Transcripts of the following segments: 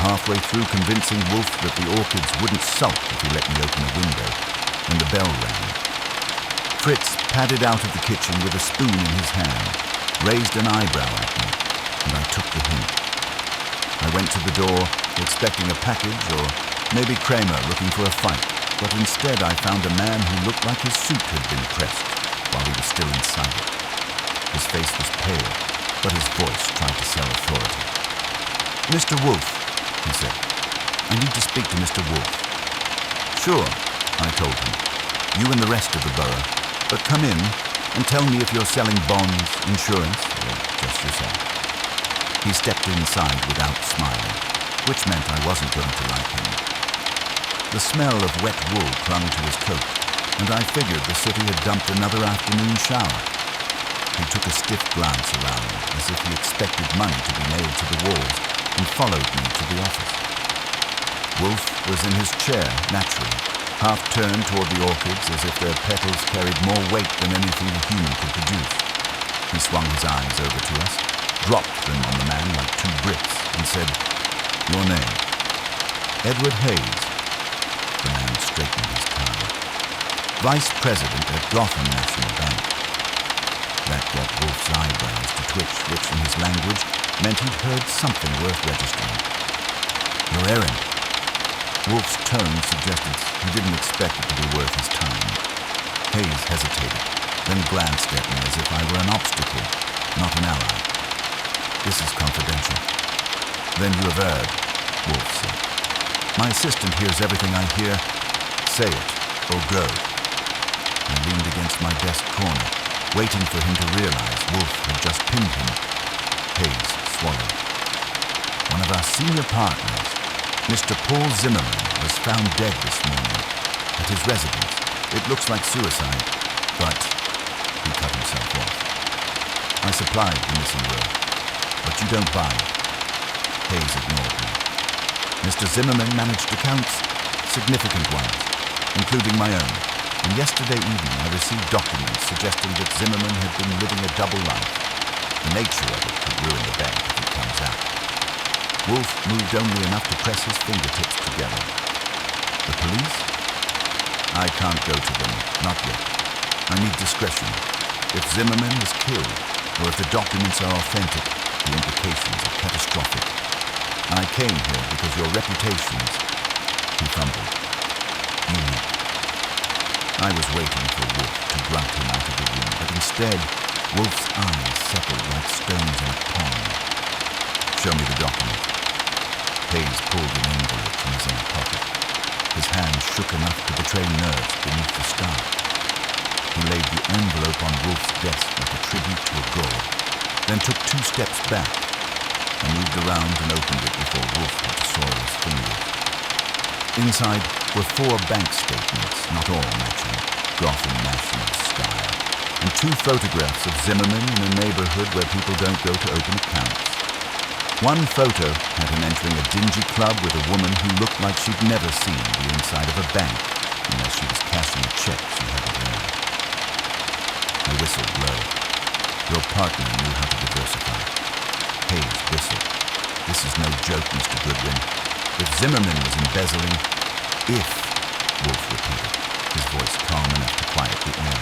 halfway through convincing Wolfe that the orchids wouldn't sulk if he let me open a window, when the bell rang. Fritz padded out of the kitchen with a spoon in his hand, raised an eyebrow at me, and I took the hint. I went to the door, expecting a package or maybe Kramer looking for a fight, but instead I found a man who looked like his suit had been pressed while he was still inside it. His face was pale, but his voice tried to sell authority. "Mr. Wolfe," he said. "I need to speak to Mr. Wolfe." "Sure," I told him. "You and the rest of the borough. But come in and tell me if you're selling bonds, insurance, or just yourself." He stepped inside without smiling, which meant I wasn't going to like him. The smell of wet wool clung to his coat, and I figured the city had dumped another afternoon shower. He took a stiff glance around, as if he expected money to be nailed to the walls, and followed me to the office. Wolfe was in his chair, naturally, half turned toward the orchids as if their petals carried more weight than anything a human could produce. He swung his eyes over to us, dropped them on the man like two bricks, and said, "Your name?" "Edward Hayes." The man straightened his tie. "Vice President at Gotham National Bank." That got Wolfe's eyebrows to twitch, which in his language meant he'd heard something worth registering. "Your errand?" Wolfe's tone suggested he didn't expect it to be worth his time. Hayes hesitated, then glanced at me as if I were an obstacle, not an ally. "This is confidential." "Then you have erred," Wolfe said. "My assistant hears everything I hear. Say it, or go." I leaned against my desk corner, waiting for him to realize Wolfe had just pinned him. Hayes swallowed. "One of our senior partners, Mr. Paul Zimmerman, was found dead this morning at his residence. It looks like suicide, but..." He cut himself off. "I supplied the missing will, but you don't buy it." Hayes ignored me. "Mr. Zimmerman managed accounts, significant ones, including my own, and yesterday evening I received documents suggesting that Zimmerman had been living a double life. The nature of it could ruin the bank if it comes out." Wolfe moved only enough to press his fingertips together. "The police? I can't go to them, not yet. I need discretion. If Zimmerman was killed, or if the documents are authentic, the implications are catastrophic. I came here because your reputations," he fumbled, "unique." I was waiting for Wolfe to grunt him out of the room, but instead, Wolfe's eyes settled like stones in a pond. "Show me the document." Hayes pulled an envelope from his inner pocket. His hand shook enough to betray nerves beneath the scarf. He laid the envelope on Wolfe's desk like a tribute to a god, then took 2 steps back. I moved around and opened it before Wolfe had to soil his fingers. Inside were 4 bank statements, not all matching Gotham National style, and 2 photographs of Zimmerman in a neighborhood where people don't go to open accounts. One photo had him entering a dingy club with a woman who looked like she'd never seen the inside of a bank unless she was cashing a check she hadn't earned. I whistled low. Your partner knew how to diversify. Hayes whistled. "This is no joke, Mr. Goodwin. If Zimmerman was embezzling..." "If," Wolfe repeated, his voice calm enough to quiet the air.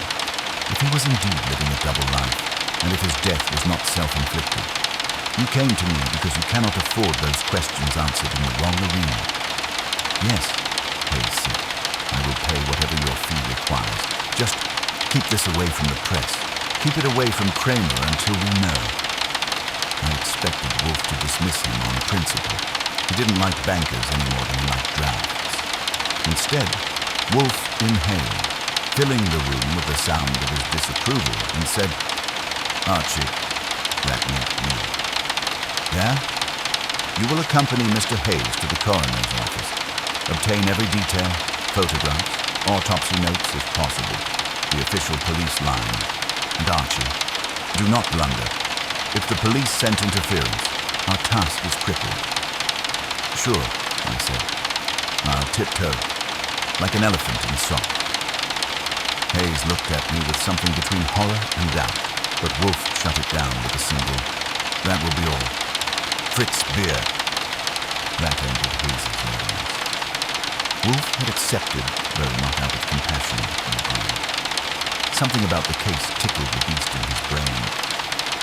"If he was indeed living a double life, and if his death was not self-inflicted. You came to me because you cannot afford those questions answered in the wrong arena." "Yes," Hayes said. "I will pay whatever your fee requires. Just keep this away from the press. Keep it away from Kramer until we know." I expected Wolfe to dismiss him on principle. He didn't like bankers any more than he liked drafts. Instead, Wolfe inhaled, filling the room with the sound of his disapproval, and said, "Archie," that meant me. "Yeah? You will accompany Mr. Hayes to the coroner's office. Obtain every detail, photographs, autopsy notes if possible, the official police line. And Archie, do not blunder. If the police scent interference, our task is crippled." "Sure," I said. "I'll tiptoe, like an elephant in sock." Hayes looked at me with something between horror and doubt, but Wolfe shut it down with a single, "That will be all. Fritz beer." That ended Wolfe had accepted, though not out of compassion or greed. Something about the case tickled the beast in his brain.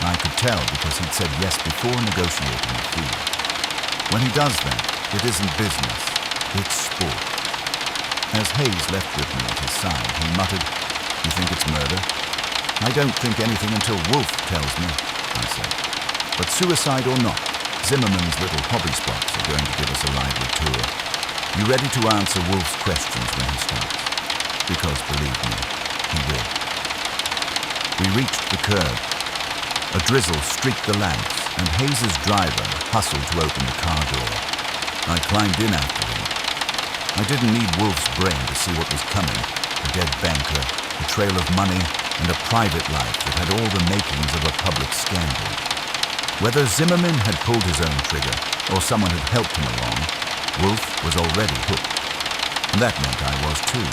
I could tell because he'd said yes before negotiating the fee. When he does that, it isn't business, it's sport. As Hayes left with me at his side, he muttered, "You think it's murder?" "I don't think anything until Wolfe tells me," I said. "But suicide or not, Zimmerman's little hobby spots are going to give us a lively tour. You ready to answer Wolfe's questions when he starts? Because, believe me, he will." We reached the curb. A drizzle streaked the lamps, and Hayes's driver hustled to open the car door. I climbed in after him. I didn't need Wolfe's brain to see what was coming: a dead banker, a trail of money, and a private life that had all the makings of a public scandal. Whether Zimmerman had pulled his own trigger or someone had helped him along, Wolfe was already hooked. And that meant I was too,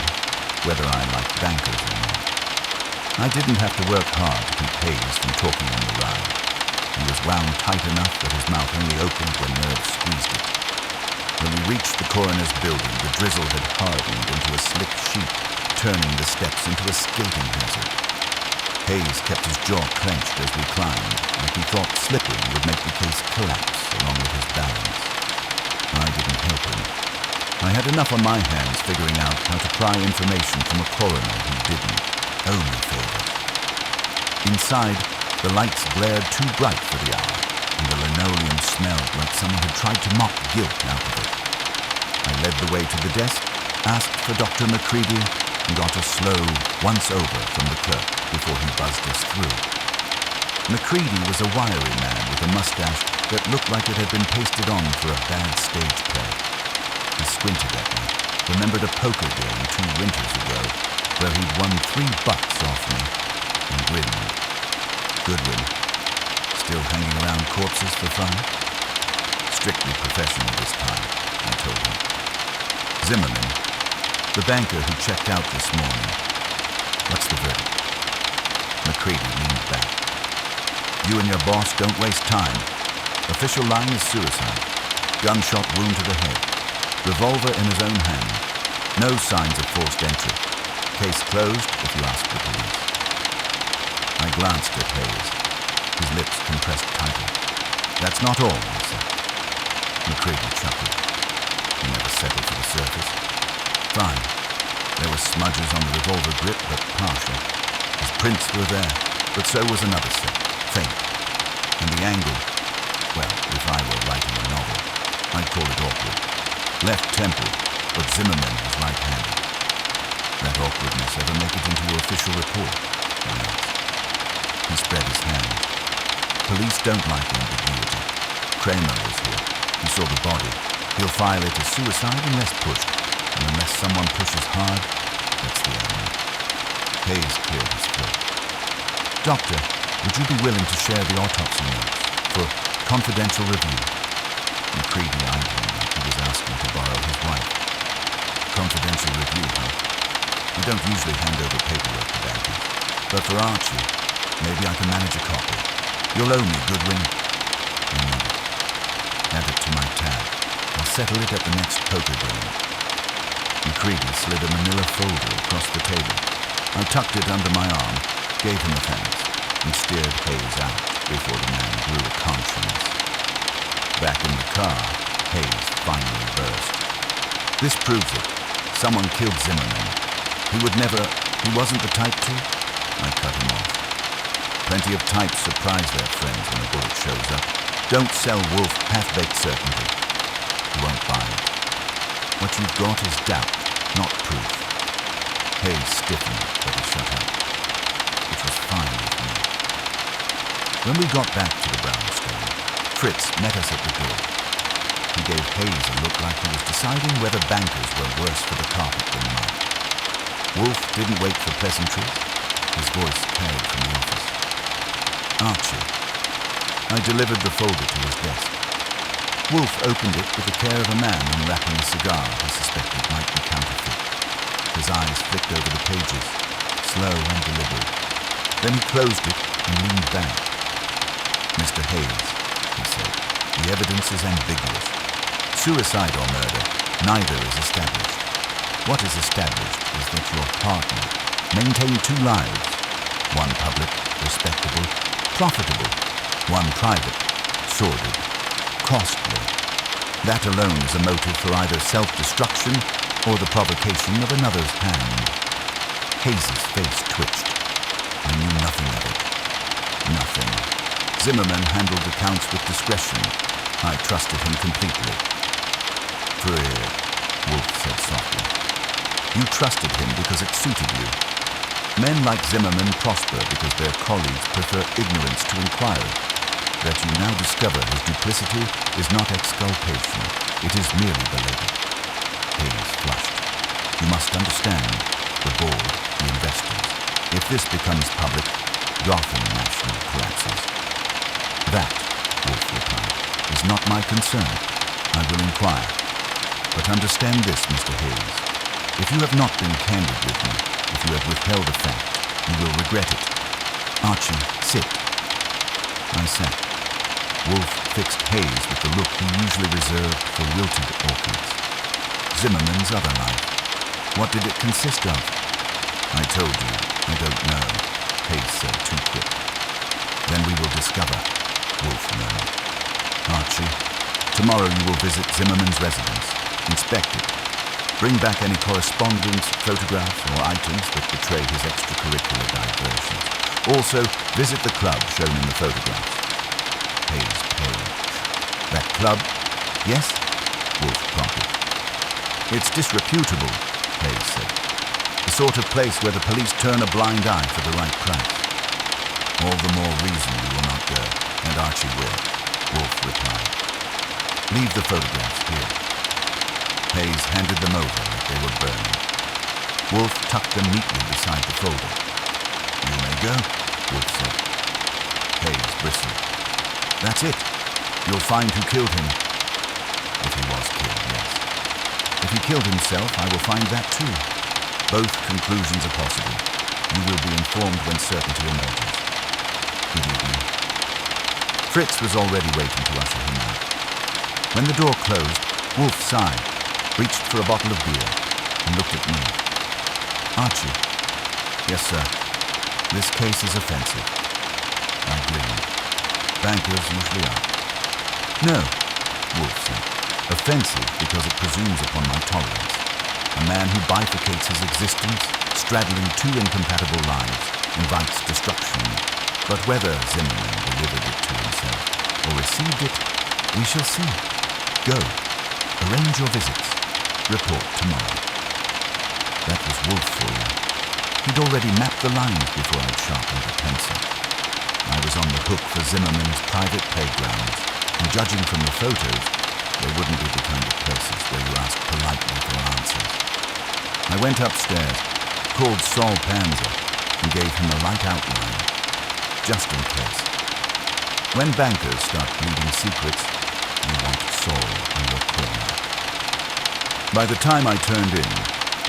whether I liked bankers or not. I didn't have to work hard to keep Hayes from talking on the ride. He was wound tight enough that his mouth only opened when nerves squeezed it. When we reached the coroner's building, the drizzle had hardened into a slick sheet, turning the steps into a skating hazard. Hayes kept his jaw clenched as we climbed, like he thought slipping would make the case collapse along with his balance. I didn't help him. I had enough on my hands figuring out how to pry information from a coroner who didn't owe me favors. Inside, the lights glared too bright for the hour, and the linoleum smelled like someone had tried to mop guilt out of it. I led the way to the desk, asked for Dr. McCready, and got a slow once-over from the clerk before he buzzed us through. McCready was a wiry man with a mustache that looked like it had been pasted on for a bad stage play. He squinted at me, remembered a poker game 2 winters ago where he'd won $3 off me, and grinned. "Goodwin, still hanging around corpses for fun?" "Strictly professional this time," I told him. "Zimmerman, the banker who checked out this morning. What's the verdict?" McCready leaned back. "You and your boss don't waste time. Official line is suicide. Gunshot wound to the head. Revolver in his own hand. No signs of forced entry. Case closed if you ask the police." I glanced at Hayes. His lips compressed tighter. "That's not all," I said. McCready chuckled. He never settled for the surface. "Fine. There were smudges on the revolver grip, but partial. His prints were there, but so was another set, faint. And the angle, well, if I were writing a novel, I'd call it awkward. Left temple, but Zimmerman was right-handed. That awkwardness ever make it into your official report?" I asked. He spread his hands. "Police don't like ambiguity. Clamor was here. He saw the body. He'll file it as suicide unless pushed. And unless someone pushes hard, that's the end." Hayes cleared his throat. "Doctor, would you be willing to share the autopsy notes for confidential review?" McCready eyed him like he was asking to borrow his wife. "Confidential review, huh? I don't usually hand over paperwork to bankers, but for Archie, maybe I can manage a copy. You'll owe me, Goodwin." He nodded. "Add it to my tab. I'll settle it at the next poker game." McCready slid a manila folder across the table. I tucked it under my arm, gave him a thanks, and steered Hayes out before the man grew a conscience. Back in the car, Hayes finally burst. "This proves it. Someone killed Zimmerman. He wasn't the type to?" I cut him off. "Plenty of types surprise their friends when a bullet shows up. Don't sell Wolfe half-baked certainty. He won't buy it. What you've got is doubt, not proof." Hayes stiffened, but he shut up, which was fine with me. When we got back to the brownstone, Fritz met us at the door. He gave Hayes a look like he was deciding whether bankers were worse for the carpet than mud. Wolfe didn't wait for pleasantries. His voice carried from the office. "Archie." I delivered the folder to his desk. Wolfe opened it with the care of a man unwrapping a cigar he suspected might be counterfeit. His eyes flicked over the pages, slow and deliberate. Then he closed it and leaned back. "Mr. Hayes," he said, "the evidence is ambiguous. Suicide or murder, neither is established. What is established is that your partner maintained two lives, one public, respectable, profitable, one private, sordid, costly. That alone is a motive for either self-destruction or the provocation of another's hand. Hayes's face twitched. I knew nothing of it. Nothing. Zimmerman handled accounts with discretion. I trusted him completely. Frere, Wolfe said softly. You trusted him because it suited you. Men like Zimmerman prosper because their colleagues prefer ignorance to inquiry. That you now discover his duplicity is not exculpation. It is merely belated. Hayes flushed. You must understand, the board, the investors. If this becomes public, Gotham National collapses. That, Wolfe replied, is not my concern. I will inquire. But understand this, Mr. Hayes. If you have not been candid with me, if you have withheld a fact, you will regret it. Archie, sit. I sat. Wolfe fixed Hayes with the look he usually reserved for wilted orchids. Zimmerman's other life. What did it consist of? I told you, I don't know, Hayes said too quick. Then we will discover, Wolfe murmured. Archie, tomorrow you will visit Zimmerman's residence. Inspect it. Bring back any correspondence, photographs, or items that betray his extracurricular diversions. Also, visit the club shown in the photographs. Hayes paled. That club? Yes? Wolfe prompted. It's disreputable, Hayes said. The sort of place where the police turn a blind eye for the right price. All the more reason you will not go, and Archie will, Wolfe replied. Leave the photographs here. Hayes handed them over like they were burning. Wolfe tucked them neatly beside the folder. You may go, Wolfe said. Hayes bristled. That's it. You'll find who killed him. If he was killed, yes. If he killed himself, I will find that too. Both conclusions are possible. You will be informed when certainty emerges. Good evening. Fritz was already waiting to usher him out. When the door closed, Wolfe sighed, reached for a bottle of beer, and looked at me. Archie. Yes, sir. This case is offensive. I grinned. Bankers usually are. No, Wolfe said. Offensive because it presumes upon my tolerance. A man who bifurcates his existence, straddling two incompatible lives, invites destruction. But whether Zimmerman delivered it to himself or received it, we shall see. Go. Arrange your visits. Report tomorrow. That was Wolfe for you. He'd already mapped the lines before I'd sharpened a pencil. I was on the hook for Zimmerman's private playgrounds, and judging from the photos, they wouldn't be the kind of places where you ask politely for answers. I went upstairs, called Saul Panzer, and gave him a light outline, just in case. When bankers start bleeding secrets, you want Saul in your corner. By the time I turned in,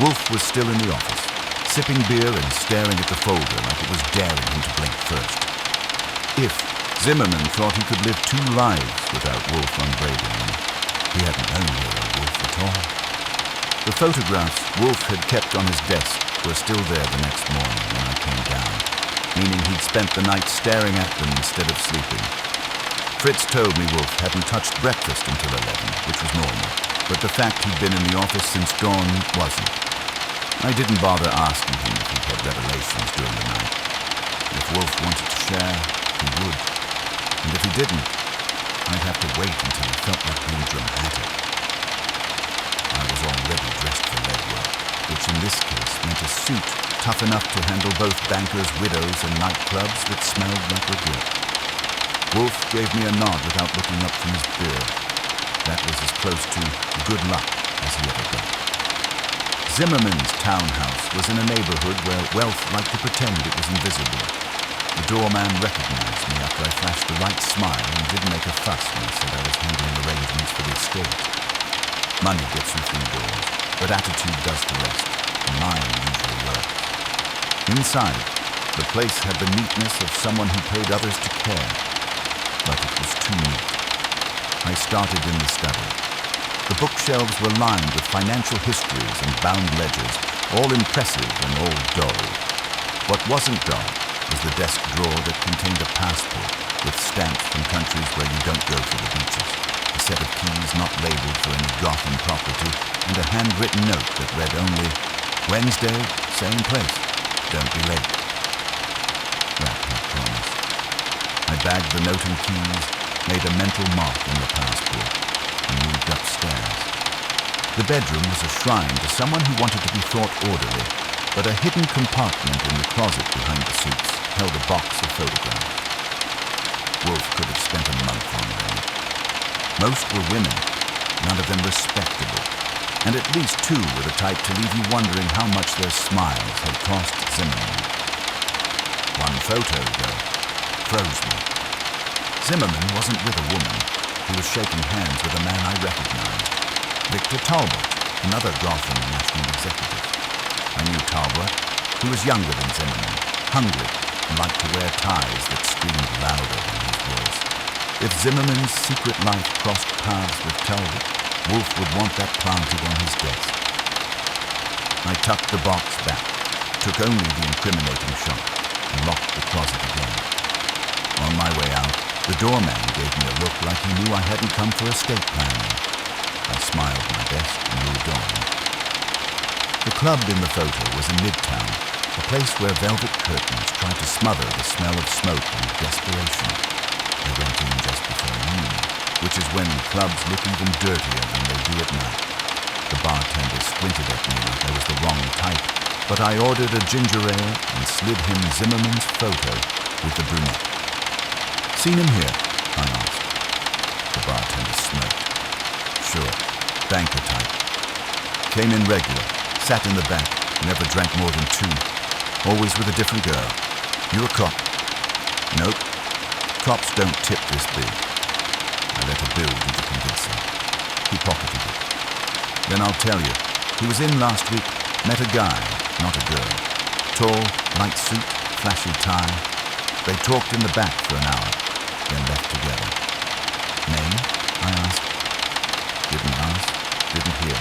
Wolfe was still in the office, sipping beer and staring at the folder like it was daring him to blink first. If Zimmerman thought he could live two lives without Wolfe upbraiding him, he hadn't known Nero Wolfe at all. The photographs Wolfe had kept on his desk were still there the next morning when I came down, meaning he'd spent the night staring at them instead of sleeping. Fritz told me Wolfe hadn't touched breakfast until 11, which was normal, but the fact he'd been in the office since dawn wasn't. I didn't bother asking him if he'd had revelations during the night. If Wolfe wanted to share, he would. And if he didn't, I'd have to wait until he felt like being dramatic. I was already dressed for legwork, which in this case meant a suit tough enough to handle both bankers' widows and nightclubs that smelled like regret. Wolfe gave me a nod without looking up from his beer. That was as close to good luck as he ever got. Zimmerman's townhouse was in a neighborhood where wealth liked to pretend it was invisible. The doorman recognized me after I flashed the right smile and didn't make a fuss when I said I was handling arrangements for the estate. Money gets you through doors, but attitude does the rest, and mine usually works. Inside, the place had the neatness of someone who paid others to care, but it was too neat. I started in the study. The bookshelves were lined with financial histories and bound ledgers, all impressive and all dull. What wasn't dull was the desk drawer that contained a passport with stamps from countries where you don't go for the beaches, a set of keys not labeled for any Gotham property, and a handwritten note that read only, "Wednesday, same place. Don't be late." That had promise. I bagged the note and keys, made a mental mark on the passport, and moved upstairs. The bedroom was a shrine to someone who wanted to be thought orderly, but a hidden compartment in the closet behind the suits held a box of photographs. Wolfe could have spent a month on them. Most were women, none of them respectable, and at least two were the type to leave you wondering how much their smiles had cost Zimmerman. One photo, though, froze me. Zimmerman wasn't with a woman. He was shaking hands with a man I recognized, Victor Talbot, another Gotham national executive. I knew Talbot. He was younger than Zimmerman, hungry, and liked to wear ties that screamed louder than his voice. If Zimmerman's secret life crossed paths with Talbot, Wolfe would want that planted on his desk. I tucked the box back, took only the incriminating shot, and locked the closet again. On my way out, the doorman gave me a look like he knew I hadn't come for estate planning. I smiled my best and moved on. The club in the photo was in Midtown, a place where velvet curtains tried to smother the smell of smoke and desperation. I went in just before noon, which is when clubs look even dirtier than they do at night. The bartender squinted at me like I was the wrong type, but I ordered a ginger ale and slid him Zimmerman's photo with the brunette. "Seen him here?" I asked. The bartender smirked. "Sure, banker type. Came in regular, sat in the back, never drank more than 2. Always with a different girl. You a cop?" "Nope. Cops don't tip this big." I let a bill do the convincing. He pocketed it. "Then I'll tell you. He was in last week, met a guy, not a girl. Tall, light suit, flashy tie. They talked in the back for an hour, then left together." "Name?" I asked. Didn't ask, didn't hear.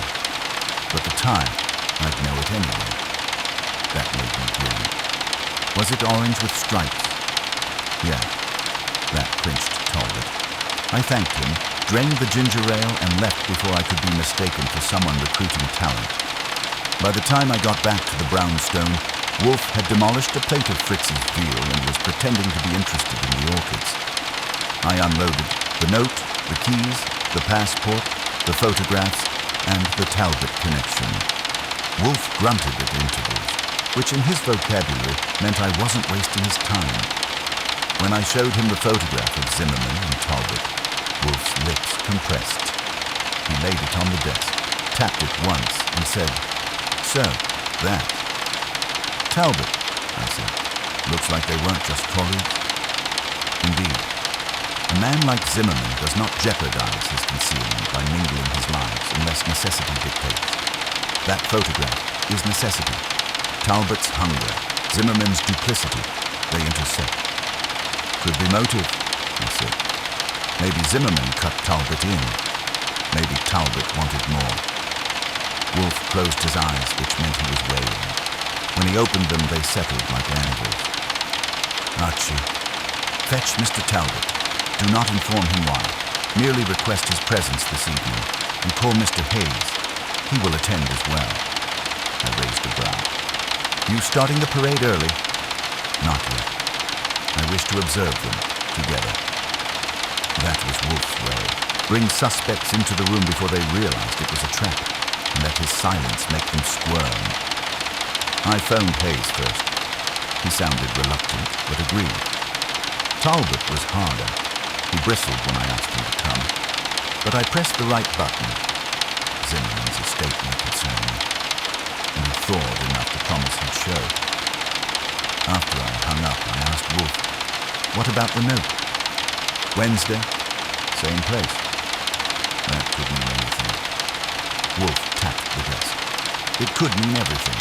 But the tie, I'd know it anyway. That made me grin. Was it orange with stripes? Yeah, that clinched Talbot. I thanked him, drained the ginger ale, and left before I could be mistaken for someone recruiting talent. By the time I got back to the brownstone, Wolfe had demolished a plate of Fritz's veal and was pretending to be interested in the orchids. I unloaded the note, the keys, the passport, the photographs, and the Talbot connection. Wolfe grunted at intervals, which in his vocabulary meant I wasn't wasting his time. When I showed him the photograph of Zimmerman and Talbot, Wolfe's lips compressed. He laid it on the desk, tapped it once, and said, "So, that." "Talbot," I said. "Looks like they weren't just colleagues." Indeed. A man like Zimmerman does not jeopardize his concealment by mingling his lives unless necessity dictates. That photograph is necessity. Talbot's hunger, Zimmerman's duplicity, they intersect. "Could be motive," I said. "Maybe Zimmerman cut Talbot in. Maybe Talbot wanted more." Wolfe closed his eyes, which meant he was weighing. When he opened them, they settled like anvils. "Archie, fetch Mr. Talbot. Do not inform him why. Merely request his presence this evening, and call Mr. Hayes. He will attend as well." I raised a brow. "You starting the parade early?" "Not yet. I wish to observe them, together." That was Wolfe's way. Bring suspects into the room before they realized it was a trap, and let his silence make them squirm. I phoned Hayes first. He sounded reluctant, but agreed. Talbot was harder. He bristled when I asked him to come, but I pressed the right button. Zimmerman's estate may concern me, and he thawed enough to promise he'd show. After I hung up, I asked Wolfe, "What about the note?" "Wednesday, same place." That could mean anything. Wolfe tapped the desk. It could mean everything.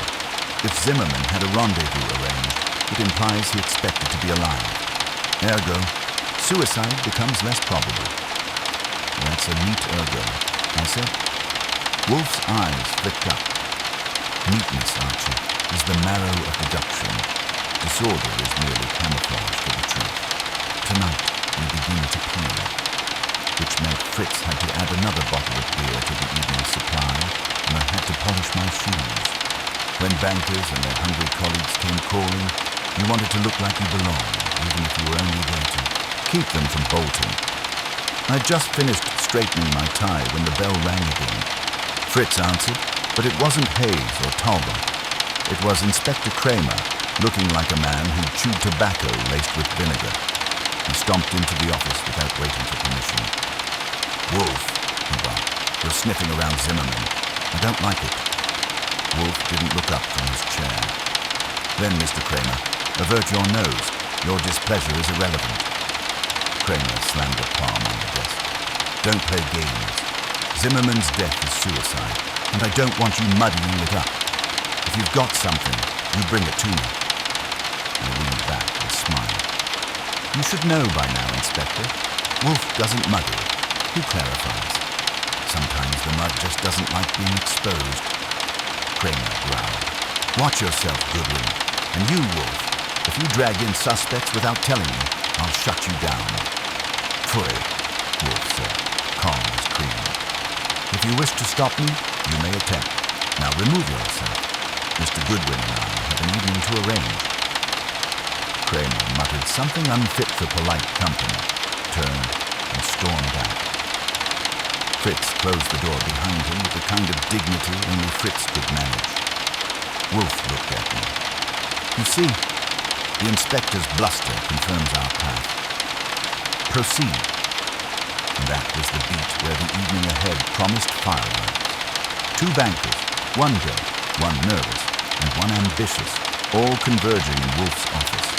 If Zimmerman had a rendezvous arranged, it implies he expected to be alive. Ergo, suicide becomes less probable. "That's a neat ergo," I said. Wolfe's eyes flicked up. Neatness, Archie, is the marrow of deduction. Disorder is merely camouflage for the truth. Tonight, we begin to peel. Which meant Fritz had to add another bottle of beer to the evening supply, and I had to polish my shoes. When bankers and their hungry colleagues came calling, you wanted to look like you belonged, even if you were only there to keep them from bolting. I'd just finished straightening my tie when the bell rang again. Fritz answered, but it wasn't Hayes or Talbot. It was Inspector Clamor, looking like a man who'd chewed tobacco laced with vinegar. He stomped into the office without waiting for permission. "Wolfe," he barked, "you're sniffing around Zimmerman. I don't like it." Wolfe didn't look up from his chair. "Then, Mr. Clamor, avert your nose. Your displeasure is irrelevant." Clamor slammed a palm on the desk. "Don't play games. Zimmerman's death is suicide, and I don't want you muddying it up. If you've got something, you bring it to me." I leaned back and smiled. "You should know by now, Inspector. Wolfe doesn't muddy. He clarifies. Sometimes the mud just doesn't like being exposed." Clamor growled. "Watch yourself, Goodwin. And you, Wolfe. If you drag in suspects without telling me, I'll shut you down." "Pray," Wolfe said, calm as cream. "If you wish to stop me, you may attempt. Now remove yourself. Mr. Goodwin and I have an evening to arrange." Clamor muttered something unfit for polite company, turned, and stormed out. Fritz closed the door behind him with the kind of dignity only Fritz could manage. Wolfe looked at me. "You see, the inspector's bluster confirms our path. Proceed." And that was the beat where the evening ahead promised fireworks. 2 bankers, one dead, one nervous, and one ambitious, all converging in Wolfe's office.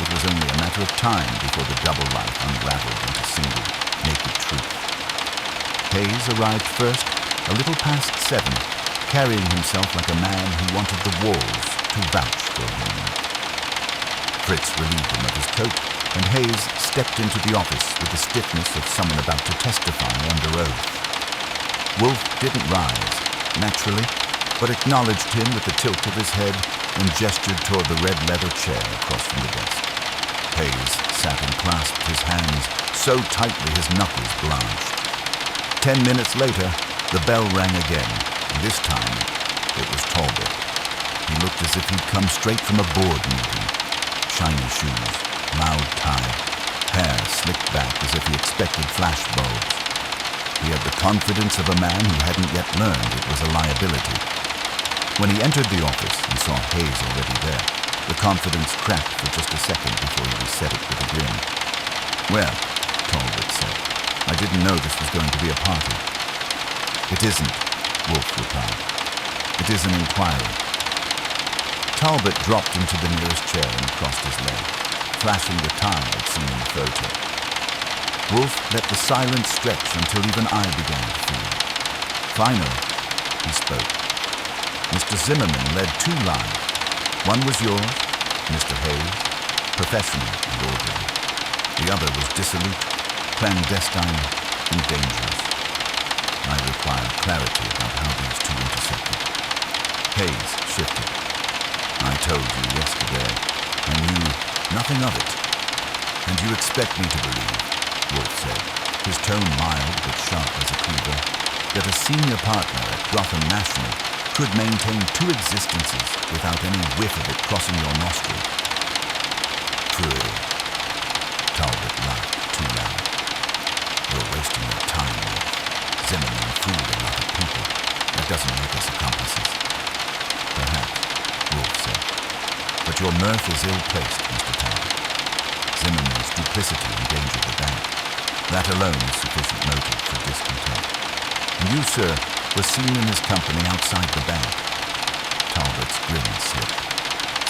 It was only a matter of time before the double life unraveled into single, naked truth. Hayes arrived first, a little past 7, carrying himself like a man who wanted the walls to vouch for him. Fritz relieved him of his coat, and Hayes stepped into the office with the stiffness of someone about to testify under oath. Wolfe didn't rise, naturally, but acknowledged him with the tilt of his head and gestured toward the red leather chair across from the desk. Hayes sat and clasped his hands so tightly his knuckles blanched. 10 minutes later, the bell rang again, and this time it was Talbot. He looked as if he'd come straight from a board meeting. Shiny shoes, loud tie, hair slicked back as if he expected flash bulbs. He had the confidence of a man who hadn't yet learned it was a liability. When he entered the office and saw Hayes already there, the confidence cracked for just a second before he reset it with a grin. "Well," Talbot said, "I didn't know this was going to be a party." "It isn't," Wolfe replied. "It is an inquiry." Talbot dropped into the nearest chair and crossed his leg, flashing the tie I'd seen in the photo. Wolfe let the silence stretch until even I began to feel. Finally, he spoke. "Mr. Zimmerman led 2 lives. One was yours, Mr. Hayes, professional and orderly. The other was dissolute, clandestine, and dangerous. I require clarity about how these 2 intersected." Hayes shifted. "I told you yesterday. I knew nothing of it." "And you expect me to believe," Wolfe said, his tone mild but sharp as a cleaver, "that a senior partner at Gotham National could maintain 2 existences without any whiff of it crossing your nostril?" "True." Talbot laughed too loud. "You're wasting your time, Wolfe. Zimmerman fooled a lot of people. That doesn't make us accomplices." "Perhaps," Wolfe said. "But your mirth is ill-placed, Mr. Talbot. Zimmerman's duplicity endangered the bank. That alone is sufficient motive for discontent. And you, sir, were seen in his company outside the bank." Talbot's grin slipped.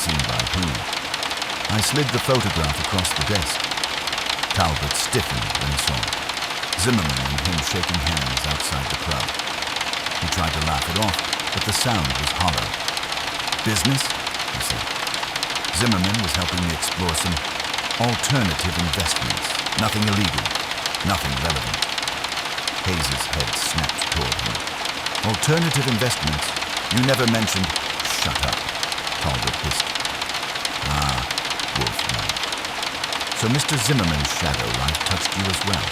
"Seen by whom?" I slid the photograph across the desk. Talbot stiffened when he saw it. Zimmerman and him shaking hands outside the club. He tried to laugh it off, but the sound was hollow. "Business?" he said. "Zimmerman was helping me explore some alternative investments. Nothing illegal, nothing relevant." Hayes's head snapped toward him. Alternative investments? You never mentioned... Shut up, Talbot hissed. Ah, Wolfe nodded. So Mr. Zimmerman's shadow life touched you as well.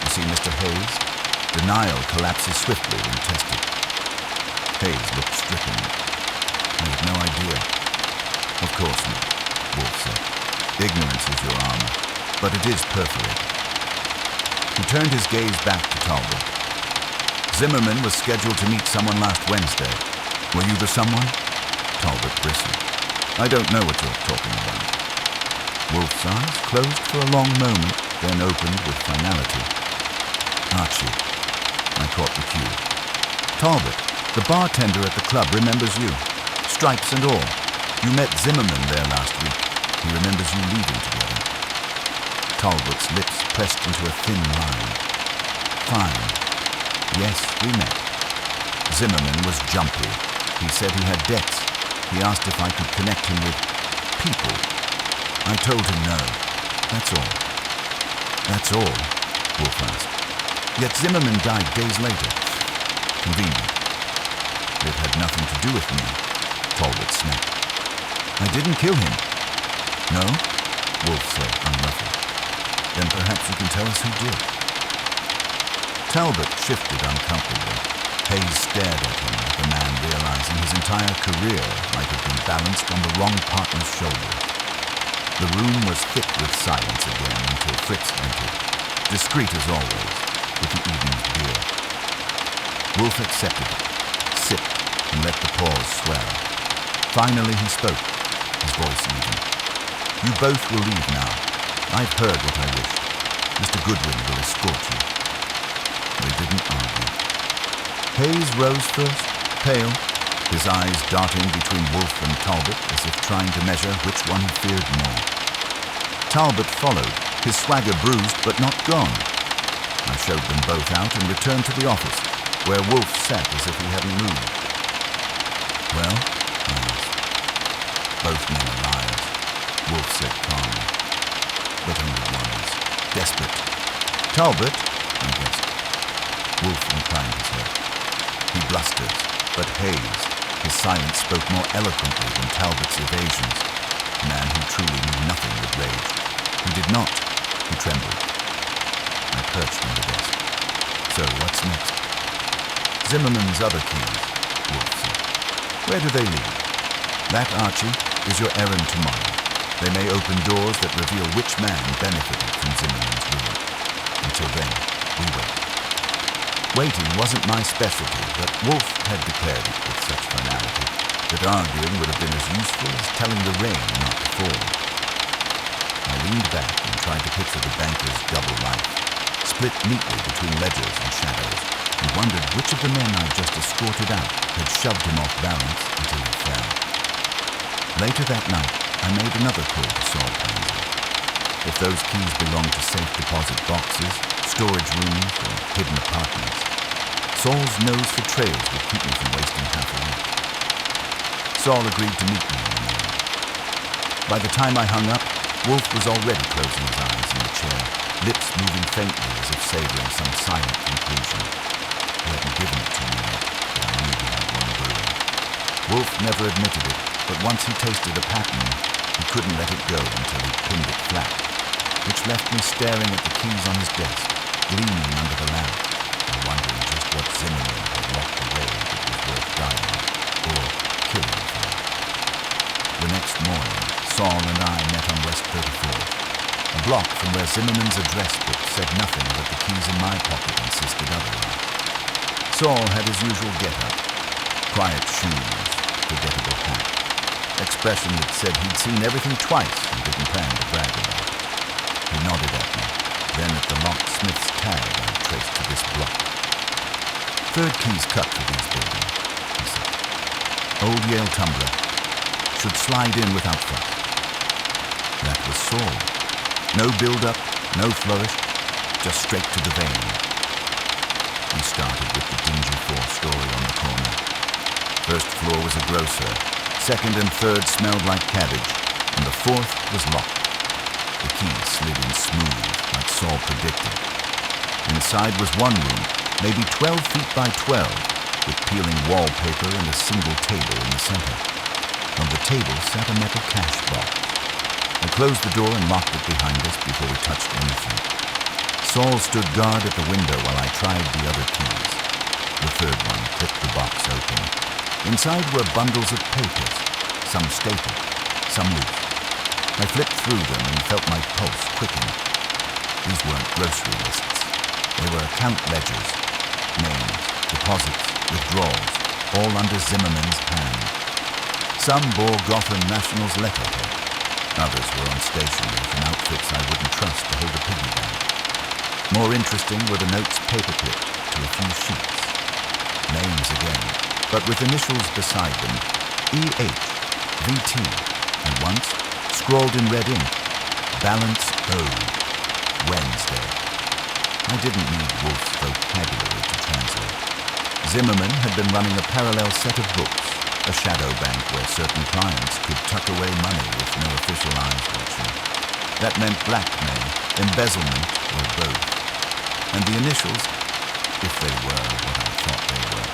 You see, Mr. Hayes, denial collapses swiftly when tested. Hayes looked stricken. I had no idea. Of course not, Wolfe said. Ignorance is your armor, but it is perforated. He turned his gaze back to Talbot. Zimmerman was scheduled to meet someone last Wednesday. Were you the someone? Talbot bristled. I don't know what you're talking about. Wolfe's eyes closed for a long moment, then opened with finality. Archie. I caught the cue. Talbot, the bartender at the club, remembers you. Stripes and all. You met Zimmerman there last week. He remembers you leaving together. Talbot's lips pressed into a thin line. Fine. Yes, we met. Zimmerman was jumpy. He said he had debts. He asked if I could connect him with people. I told him no. That's all. That's all, Wolfe asked. Yet Zimmerman died days later. Convenient. It had nothing to do with me, Talbot snapped. I didn't kill him. No? Wolfe said, unruffled. Then perhaps you can tell us who did. Talbot shifted uncomfortably. Hayes stared at him like a man realizing his entire career might have been balanced on the wrong partner's shoulder. The room was thick with silence again until Fritz entered, discreet as always, with the evening's beer. Wolfe accepted it, sipped, and let the pause swell. Finally he spoke, his voice even. You both will leave now. I've heard what I wished. Mr. Goodwin will escort you. They didn't argue. Hayes rose first, pale, his eyes darting between Wolfe and Talbot as if trying to measure which one he feared more. Talbot followed, his swagger bruised but not gone. I showed them both out and returned to the office, where Wolfe sat as if he hadn't moved. Well, I asked. Both men are liars, Wolfe said calmly. But only one is desperate. Talbot, I guessed. Wolfe inclined his head. He blusters, but Hayes, his silence spoke more eloquently than Talbot's evasions. A man who truly knew nothing would rage. He did not. He trembled. I perched on the desk. So, what's next? Zimmerman's other keys, Wolfe said. Where do they lead? That, Archie, is your errand tomorrow. They may open doors that reveal which man benefited from Zimmerman's ruin. Until then, we wait. Waiting wasn't my specialty, but Wolfe had declared it with such finality that arguing would have been as useful as telling the rain not to fall. I leaned back and tried to picture the banker's double life, split neatly between ledgers and shadows, and wondered which of the men I'd just escorted out had shoved him off balance until he fell. Later that night, I made another call to Saul Pansy. If those keys belonged to safe deposit boxes, storage rooms, or hidden apartments, Saul's nose for trails would keep me from wasting half a week. Saul agreed to meet me in the morning. By the time I hung up, Wolfe was already closing his eyes in the chair, lips moving faintly as if savoring some silent conclusion. He hadn't given it to me yet, but I knew he had one brewing. Wolfe never admitted it, but once he tasted a pattern, he couldn't let it go until he pinned it flat, which left me staring at the keys on his desk, gleaming under the lamp, and wondering just what Zimmerman had locked away that was worth dying, or killing for. The next morning, Saul and I met on West 34th, a block from where Zimmerman's address book said nothing but the keys in my pocket insisted otherwise. Saul had his usual get-up, quiet shoes, forgettable hat, expression that said he'd seen everything twice and didn't plan to brag about it. He nodded at me, then at the locksmith's tag I traced to this block. Third key's cut for these buildings, he said. Old Yale tumbler. Should slide in without fuss. That was Saul. No build-up, no flourish, just straight to the vein. We started with the dingy four-story on the corner. First floor was a grocer. Second and third smelled like cabbage, and the fourth was locked. The key slid in smooth, like Saul predicted. Inside was one room, maybe 12 feet by 12, with peeling wallpaper and a single table in the center. On the table sat a metal cash box. I closed the door and locked it behind us before we touched anything. Saul stood guard at the window while I tried the other keys. The third one clicked the box open. Inside were bundles of papers, some stapled, some loose. I flipped through them and felt my pulse quicken. These weren't grocery lists. They were account ledgers, names, deposits, withdrawals, all under Zimmerman's hand. Some bore Gotham National's letterhead. Others were on stationery from outfits I wouldn't trust to hold a piggy bank. More interesting were the notes paper-clipped to a few sheets. Names again, but with initials beside them, E.H., V.T., and once, scrawled in red ink, Balance Owed, Wednesday. I didn't need Wolfe's vocabulary to translate. Zimmerman had been running a parallel set of books, a shadow bank where certain clients could tuck away money with no official eyes watching. That meant blackmail, embezzlement, or both. And the initials, if they were what I thought they were,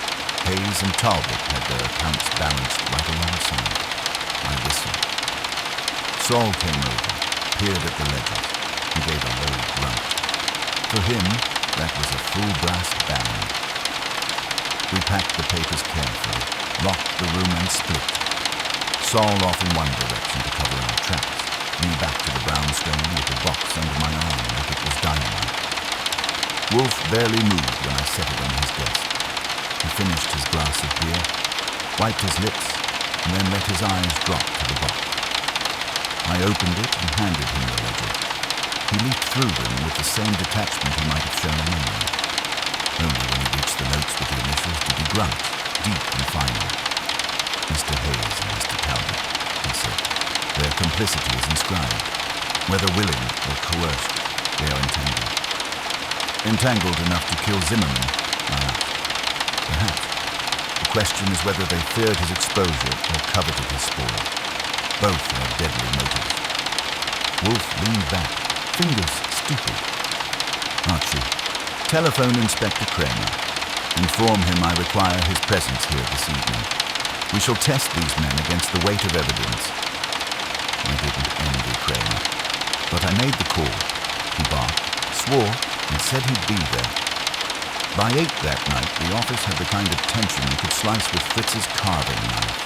Hayes and Talbot had their accounts balanced right alongside. I whistled. Saul came over, peered at the ledgers, and gave a low grunt. For him, that was a full brass band. We packed the papers carefully, locked the room and split. Saul off in one direction to cover our tracks, me back to the brownstone with the box under my arm like it was dynamite. Wolfe barely moved when I set it on his desk. He finished his glass of beer, wiped his lips, and then let his eyes drop to the box. I opened it and handed him the ledgers. He leafed through them with the same detachment he might have shown a memory. Only when he reached the notes with the initials did he grunt, deep and final. Mr. Hayes and Mr. Talbot, he said. Their complicity is inscribed. Whether willing or coerced, they are entangled. Entangled enough to kill Zimmerman, I asked. Perhaps. The question is whether they feared his exposure or coveted his spoil. Both are deadly motives. Wolfe leaned back, fingers stupid. Archie, telephone Inspector Cramer. Inform him I require his presence here this evening. We shall test these men against the weight of evidence. I didn't envy Cramer, but I made the call. He barked, swore, and said he'd be there. By 8 that night, the office had the kind of tension you could slice with Fritz's carving knife.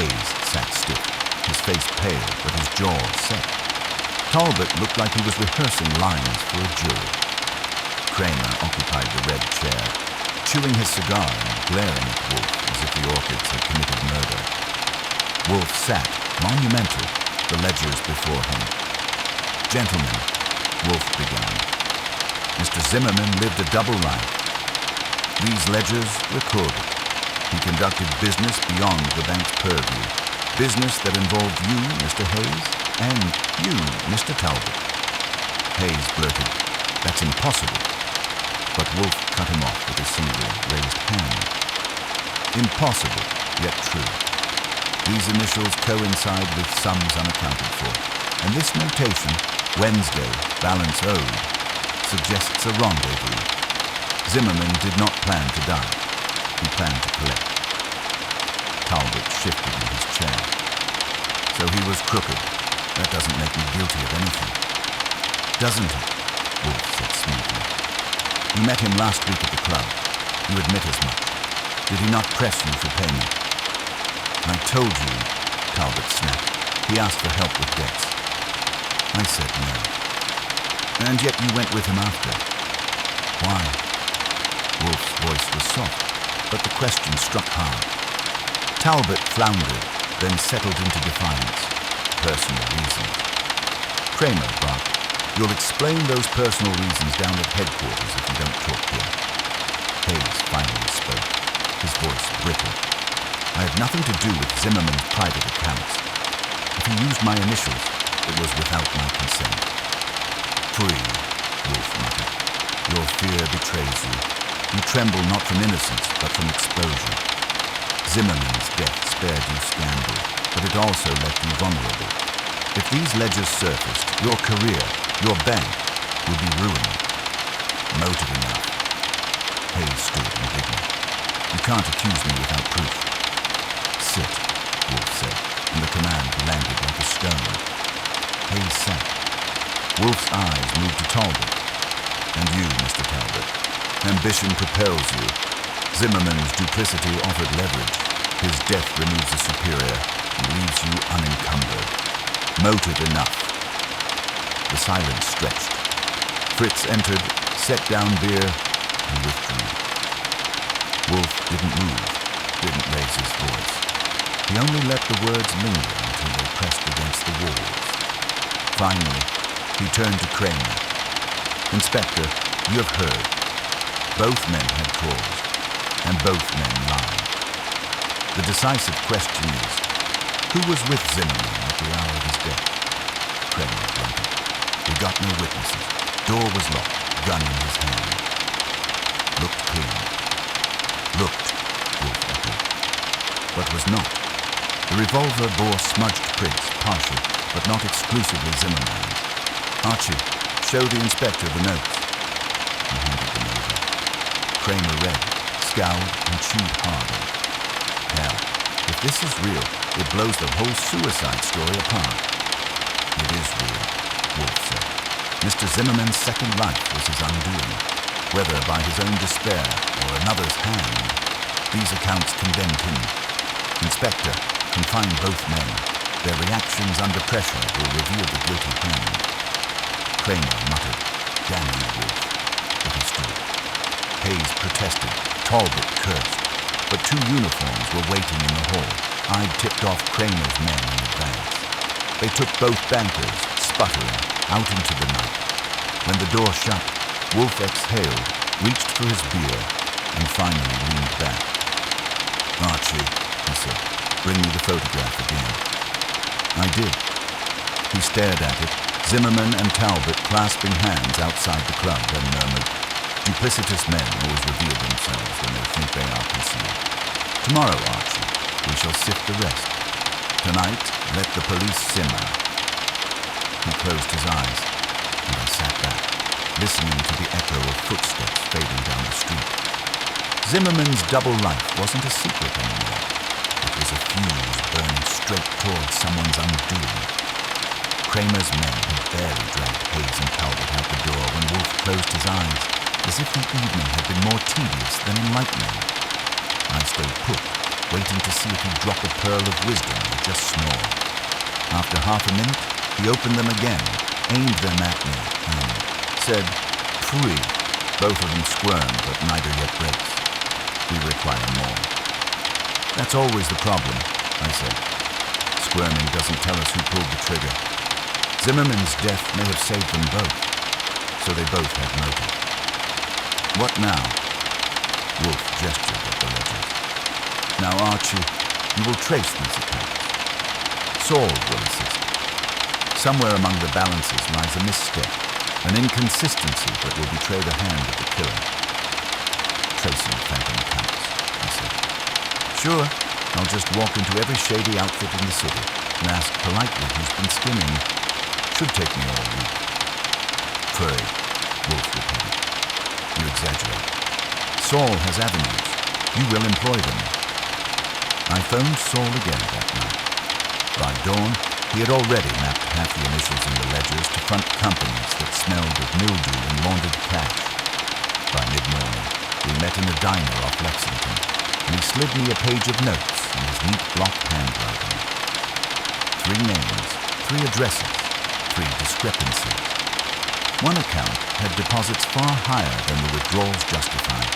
Hayes sat stiff, his face pale, but his jaw set. Talbot looked like he was rehearsing lines for a jury. Cramer occupied the red chair, chewing his cigar and glaring at Wolfe as if the orchids had committed murder. Wolfe sat, monumental, the ledgers before him. Gentlemen, Wolfe began. Mr. Zimmerman lived a double life. These ledgers recorded. He conducted business beyond the bank's purview. Business that involved you, Mr. Hayes, and you, Mr. Talbot. Hayes blurted, "That's impossible." But Wolfe cut him off with a single raised hand. Impossible, yet true. These initials coincide with sums unaccounted for, and this notation, Wednesday, balance owed, suggests a rendezvous. Zimmerman did not plan to die. He planned to collect. Talbot shifted in his chair. So he was crooked. That doesn't make me guilty of anything. Doesn't it? Wolfe said smoothly. You met him last week at the club. You admit as much. Did he not press you for payment? I told you, Talbot snapped. He asked for help with debts. I said no. And yet you went with him after. Why? Wolfe's voice was soft, but the question struck hard. Talbot floundered, then settled into defiance. Personal reasons. Cramer barked, "You'll explain those personal reasons down at headquarters if you don't talk here." Hayes finally spoke, his voice brittle. "I had nothing to do with Zimmerman's private accounts. If he used my initials, it was without my consent." "Free," Wolfe muttered. "Your fear betrays you. You tremble not from innocence, but from exposure. Zimmerman's death spared you scandal, but it also left you vulnerable. If these ledgers surfaced, your career, your bank, would be ruined." Motive enough. Hayes stood indignant. You can't accuse me without proof. Sit, Wolfe said, and the command landed like a stone. Hayes sat. Wolfe's eyes moved to Talbot. And you, Mr. Talbot. Ambition propels you. Zimmerman's duplicity offered leverage. His death removes the superior and leaves you unencumbered. Motive enough. The silence stretched. Fritz entered, set down beer, and withdrew. Wolfe didn't move, didn't raise his voice. He only let the words linger until they pressed against the walls. Finally, he turned to Cramer. Inspector, you have heard. Both men had cause, and both men lied. The decisive question is, who was with Zimmerman at the hour of his death? Cramer grunted. We got no witnesses. Door was locked, gun in his hand. Looked clean. Looked, Wolfe echoed. But was not. The revolver bore smudged prints, partial, but not exclusively Zimmerman's. Archie, show the inspector the notes. He handed them over. Cramer read, scowled, and chewed harder. Hell, if this is real, it blows the whole suicide story apart. It is real, Wolfe said. Mr. Zimmerman's second life was his undoing. Whether by his own despair or another's hand, these accounts condemned him. Inspector, confine both men. Their reactions under pressure will reveal the guilty hand. Cramer muttered, damn you, Wolfe. But he stood. Hayes protested. Talbot cursed. But two uniforms were waiting in the hall. I'd tipped off Cramer's men in advance. They took both bankers, sputtering, out into the night. When the door shut, Wolfe exhaled, reached for his beer, and finally leaned back. Archie, he said, bring me the photograph again. I did. He stared at it, Zimmerman and Talbot clasping hands outside the club, and murmured, duplicitous men always reveal themselves when they think they are concealed. Tomorrow, Archie, we shall sift the rest. Tonight, let the police simmer. He closed his eyes, and I sat back, listening to the echo of footsteps fading down the street. Zimmerman's double life wasn't a secret anymore. It was a fuse burning straight towards someone's undoing. Cramer's men had barely dragged Hayes and Talbot out the door when Wolfe closed his eyes, as if the evening had been more tedious than enlightening. I stayed put, waiting to see if he'd drop a pearl of wisdom or just snore. After half a minute, he opened them again, aimed them at me, and said, "Pfui." Both of them squirmed, but neither yet breaks. We require more. That's always the problem, I said. Squirming doesn't tell us who pulled the trigger. Zimmerman's death may have saved them both, so they both had motive. What now? Wolfe gestured at the ledgers. Now, Archie, you will trace these accounts. Saul will assist. Somewhere among the balances lies a misstep, an inconsistency that will betray the hand of the killer. Tracing phantom accounts, I said. Sure, I'll just walk into every shady outfit in the city and ask politely who's been skimming. Should take me all week. Furry, Wolfe repeated. You exaggerate. Saul has avenues. You will employ them. I phoned Saul again that night. By dawn, he had already mapped half the initials in the ledgers to front companies that smelled of mildew and laundered cash. By mid-morning, we met in a diner off Lexington, and he slid me a page of notes in his neat block handwriting. 3 names, 3 addresses, 3 discrepancies. One account had deposits far higher than the withdrawals justified.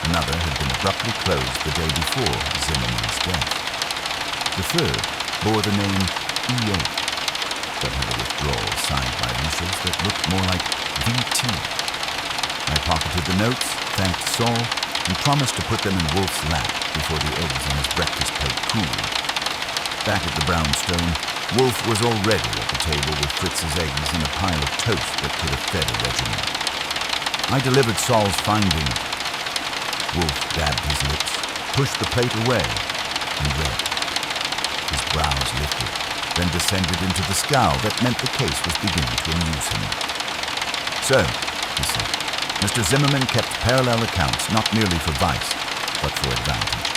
Another had been abruptly closed the day before Zimmerman's death. The third bore the name E8, but had a withdrawal signed by initials that looked more like VT. I pocketed the notes, thanked Saul, and promised to put them in Wolfe's lap before the eggs on his breakfast plate cooled. Back at the brownstone, Wolfe was already at the table with Fritz's eggs and a pile of toast that could have fed a regiment. I delivered Saul's findings. Wolfe dabbed his lips, pushed the plate away, and read. His brows lifted, then descended into the scowl that meant the case was beginning to amuse him. So, he said, Mr. Zimmerman kept parallel accounts not merely for vice, but for advantage.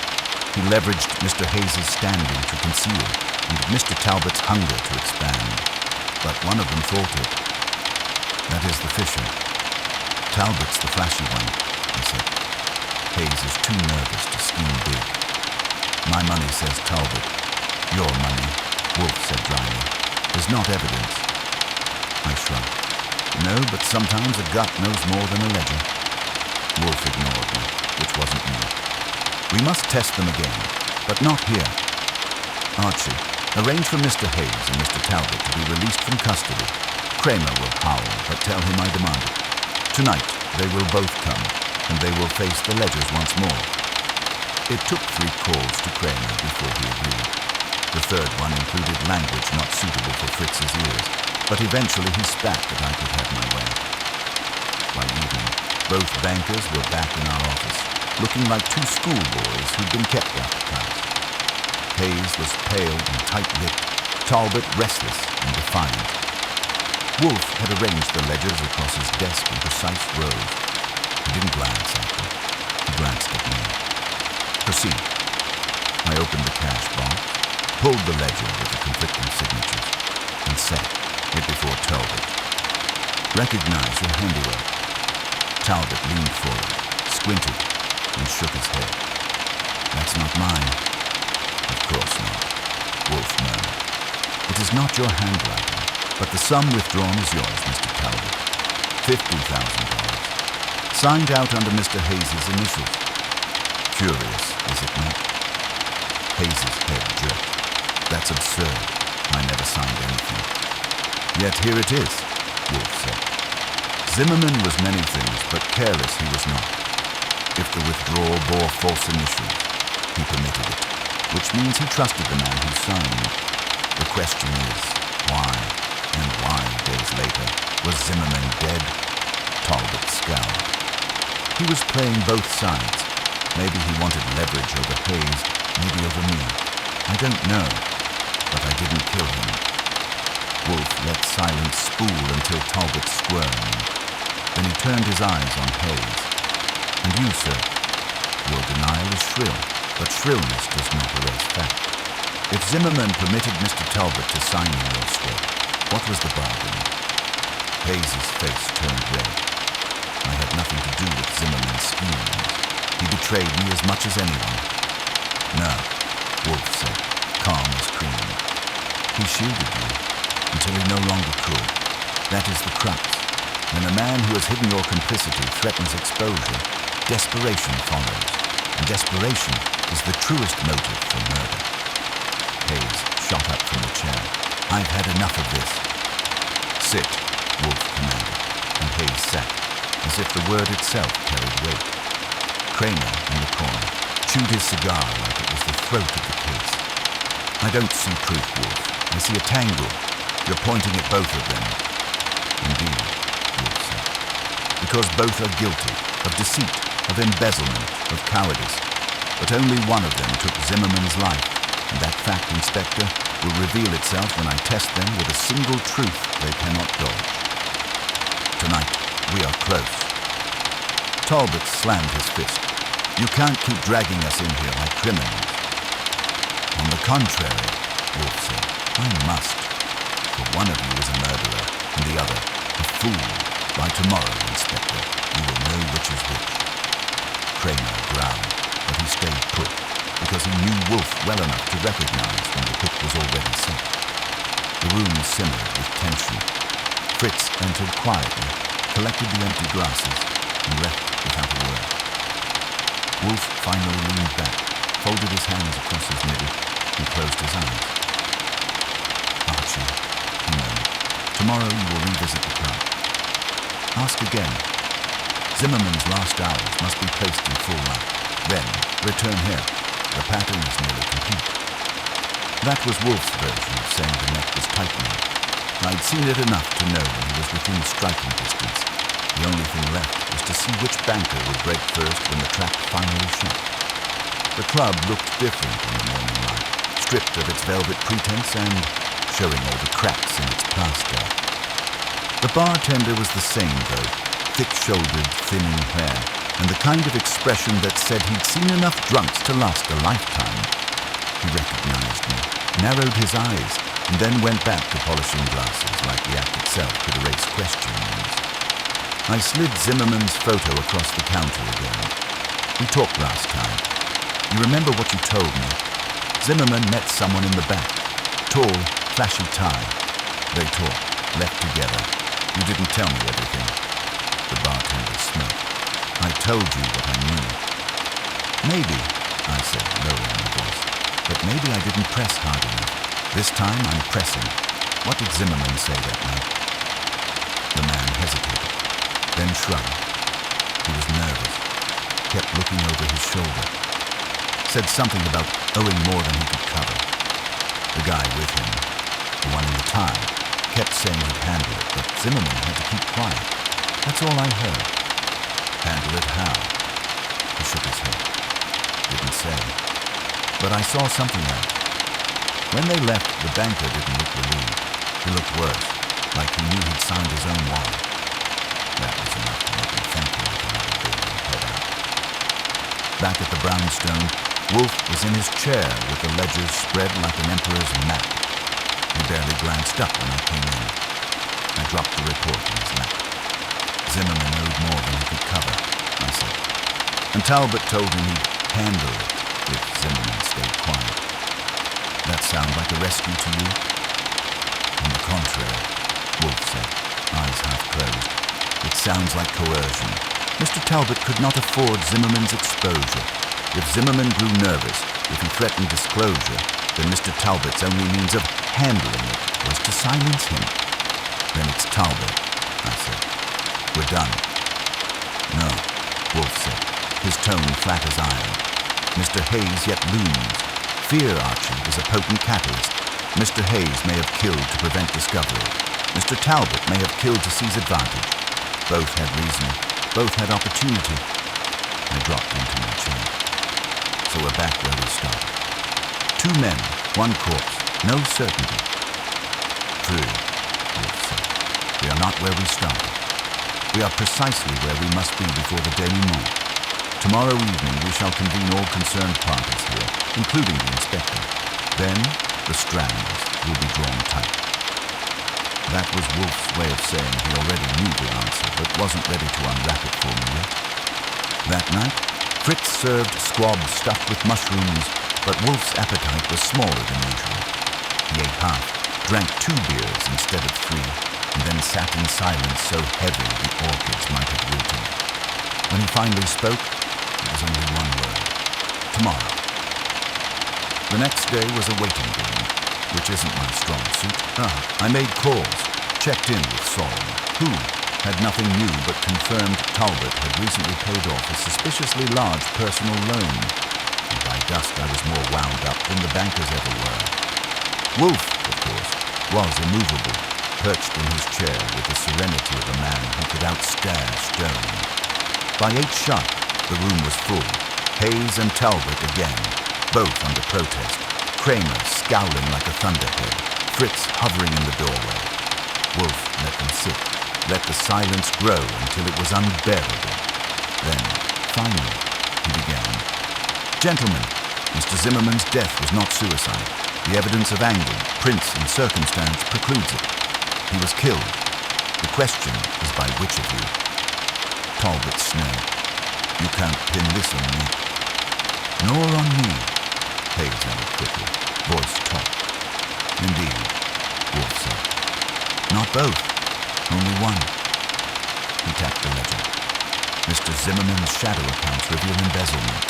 He leveraged Mr. Hayes's standing to conceal and Mr. Talbot's hunger to expand. But one of them faltered. That is the fisher. Talbot's the flashy one, he said. Hayes is too nervous to scheme big. My money says Talbot. Your money, Wolfe said dryly, is not evidence. I shrugged. No, but sometimes a gut knows more than a ledger. Wolfe ignored me, which wasn't me. We must test them again, but not here. Archie, arrange for Mr. Hayes and Mr. Talbot to be released from custody. Clamor will howl, but tell him I demand it. Tonight, they will both come, and they will face the ledgers once more. It took 3 calls to Clamor before he agreed. The third one included language not suitable for Fritz's ears, but eventually he spat that I could have my way. By evening, both bankers were back in our office, looking like 2 schoolboys who'd been kept after class. Hayes was pale and tight-lipped, Talbot restless and defiant. Wolfe had arranged the ledgers across his desk in precise rows. He didn't glance at them. He glanced at me. Proceed. I opened the cash box, pulled the ledger with the conflicting signatures, and set it before Talbot. Recognize your handiwork. Talbot leaned forward, squinted, and shook his head. That's not mine. Of course not, Wolfe murmured. It is not your handwriting, but the sum withdrawn is yours, Mr. Talbot. $50,000. Signed out under Mr. Hayes's initials. Curious, is it not? Hayes's head jerked. That's absurd. I never signed anything. Yet here it is, Wolfe said. Zimmerman was many things, but careless he was not. If the withdrawal bore false initials, he permitted it, which means he trusted the man who signed. The question is, why? And why, days later, was Zimmerman dead? Talbot scowled. He was playing both sides. Maybe he wanted leverage over Hayes, maybe over me. I don't know, but I didn't kill him. Wolfe let silence spool until Talbot squirmed. Then he turned his eyes on Hayes. And you, sir, your denial is shrill, but shrillness does not erase fact. If Zimmerman permitted Mr. Talbot to sign in your stead, what was the bargain? Hayes's face turned red. I had nothing to do with Zimmerman's schemes. He betrayed me as much as anyone. No, Wolfe said, calm as cream. He shielded you until he no longer could. That is the crux. When a man who has hidden your complicity threatens exposure, desperation follows, and desperation is the truest motive for murder. Hayes shot up from the chair. I've had enough of this. Sit, Wolfe commanded, and Hayes sat, as if the word itself carried weight. Clamor, in the corner, chewed his cigar like it was the throat of the case. I don't see proof, Wolfe. I see a tangle. You're pointing at both of them. Indeed, Wolfe said. Because both are guilty of deceit, of embezzlement, of cowardice. But only one of them took Zimmerman's life, and that fact, Inspector, will reveal itself when I test them with a single truth they cannot dodge. Tonight, we are close. Talbot slammed his fist. You can't keep dragging us in here like criminals. On the contrary, Wolfe said, I must. For one of you is a murderer, and the other a fool. By tomorrow, Inspector, you will know which is which. Clamor growled, but he stayed put, because he knew Wolfe well enough to recognize when the hook was already set. The room simmered with tension. Fritz entered quietly, collected the empty glasses, and left without a word. Wolfe finally leaned back, folded his hands across his middle, and closed his eyes. Archie, he murmured, tomorrow you will revisit the club. Ask again. Zimmerman's last hours must be placed in full light. Then, return here. The pattern is nearly complete. That was Wolfe's version of saying the net was tightening. I'd seen it enough to know when he was within striking distance. The only thing left was to see which banker would break first when the trap finally shut. The club looked different in the morning light, stripped of its velvet pretense and showing all the cracks in its plaster. The bartender was the same, though, thick-shouldered, thinning hair, and the kind of expression that said he'd seen enough drunks to last a lifetime. He recognized me, narrowed his eyes, and then went back to polishing glasses like the act itself could erase questions. I slid Zimmerman's photo across the counter again. We talked last time. You remember what you told me? Zimmerman met someone in the back. Tall, flashy tie. They talked, left together. You didn't tell me everything. The bartender smoked. I told you what I knew. Maybe, I said, lowering my voice, but maybe I didn't press hard enough. This time I'm pressing. What did Zimmerman say that night? The man hesitated, then shrugged. He was nervous, kept looking over his shoulder. Said something about owing more than he could cover. The guy with him, the one in the tie, kept saying he'd handle it, but Zimmerman had to keep quiet. That's all I heard. Handle it how? He shook his head. Didn't say. But I saw something else. When they left, the banker didn't look relieved. He looked worse, like he knew he'd signed his own warrant. That was enough to make me think he was another bill and head out. Back at the brownstone, Wolfe was in his chair with the ledgers spread like an emperor's map. He barely glanced up when I came in. I dropped the report in his lap. Zimmerman owed more than he could cover, I said. And Talbot told him he'd handle it if Zimmerman stayed quiet. That sound like a rescue to you? On the contrary, Wolfe said, eyes half closed. It sounds like coercion. Mr. Talbot could not afford Zimmerman's exposure. If Zimmerman grew nervous, if he threatened disclosure, then Mr. Talbot's only means of handling it was to silence him. Then it's Talbot, I said. We're done. No, Wolfe said, his tone flat as iron. Mr. Hayes yet looms. Fear, Archie, is a potent catalyst. Mr. Hayes may have killed to prevent discovery. Mr. Talbot may have killed to seize advantage. Both had reason. Both had opportunity. I dropped into my chair. So we're back where we started. 2 men, 1 corpse, no certainty. True, Wolfe said. We are not where we started. We are precisely where we must be before the denouement. Tomorrow evening we shall convene all concerned parties here, including the inspector. Then the strands will be drawn tight. That was Wolfe's way of saying he already knew the answer, but wasn't ready to unwrap it for me yet. That night, Fritz served squab stuffed with mushrooms, but Wolfe's appetite was smaller than usual. He ate half, drank 2 beers instead of 3, and then sat in silence so heavy the orchids might have wilted. When he finally spoke, it was only 1 word. Tomorrow. The next day was a waiting game, which isn't my strong suit. I made calls, checked in with Saul, who had nothing new but confirmed Talbot had recently paid off a suspiciously large personal loan. And by dusk I was more wound up than the bankers ever were. Wolfe, of course, was immovable, perched in his chair with the serenity of a man who could outstare stone. By 8 sharp, the room was full. Hayes and Talbot again, both under protest. Cramer scowling like a thunderhead. Fritz hovering in the doorway. Wolfe let them sit, let the silence grow until it was unbearable. Then, finally, he began. Gentlemen, Mr. Zimmerman's death was not suicide. The evidence of angle, prints, and circumstance precludes it. He was killed. The question is by which of you? Talbot sneered. You can't pin this on me. Nor on me, Hayes added quickly, voice taut. Indeed, Wolfe said. Not both, only one. He tapped the ledger. Mr. Zimmerman's shadow accounts reveal embezzlement.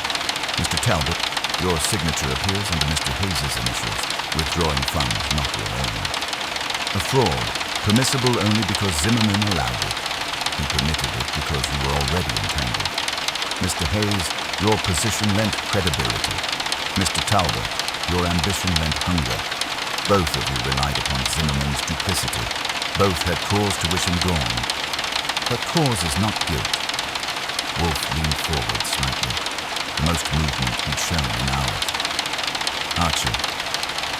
Mr. Talbot, your signature appears under Mr. Hayes' initials, withdrawing funds not your own. A fraud, permissible only because Zimmerman allowed it. He permitted it because you were already entangled. Mr. Hayes, your position lent credibility. Mr. Talbot, your ambition lent hunger. Both of you relied upon Zimmerman's duplicity. Both had cause to wish him gone. But cause is not guilt. Wolfe leaned forward slightly, the most movement he'd shown in hours. Archie,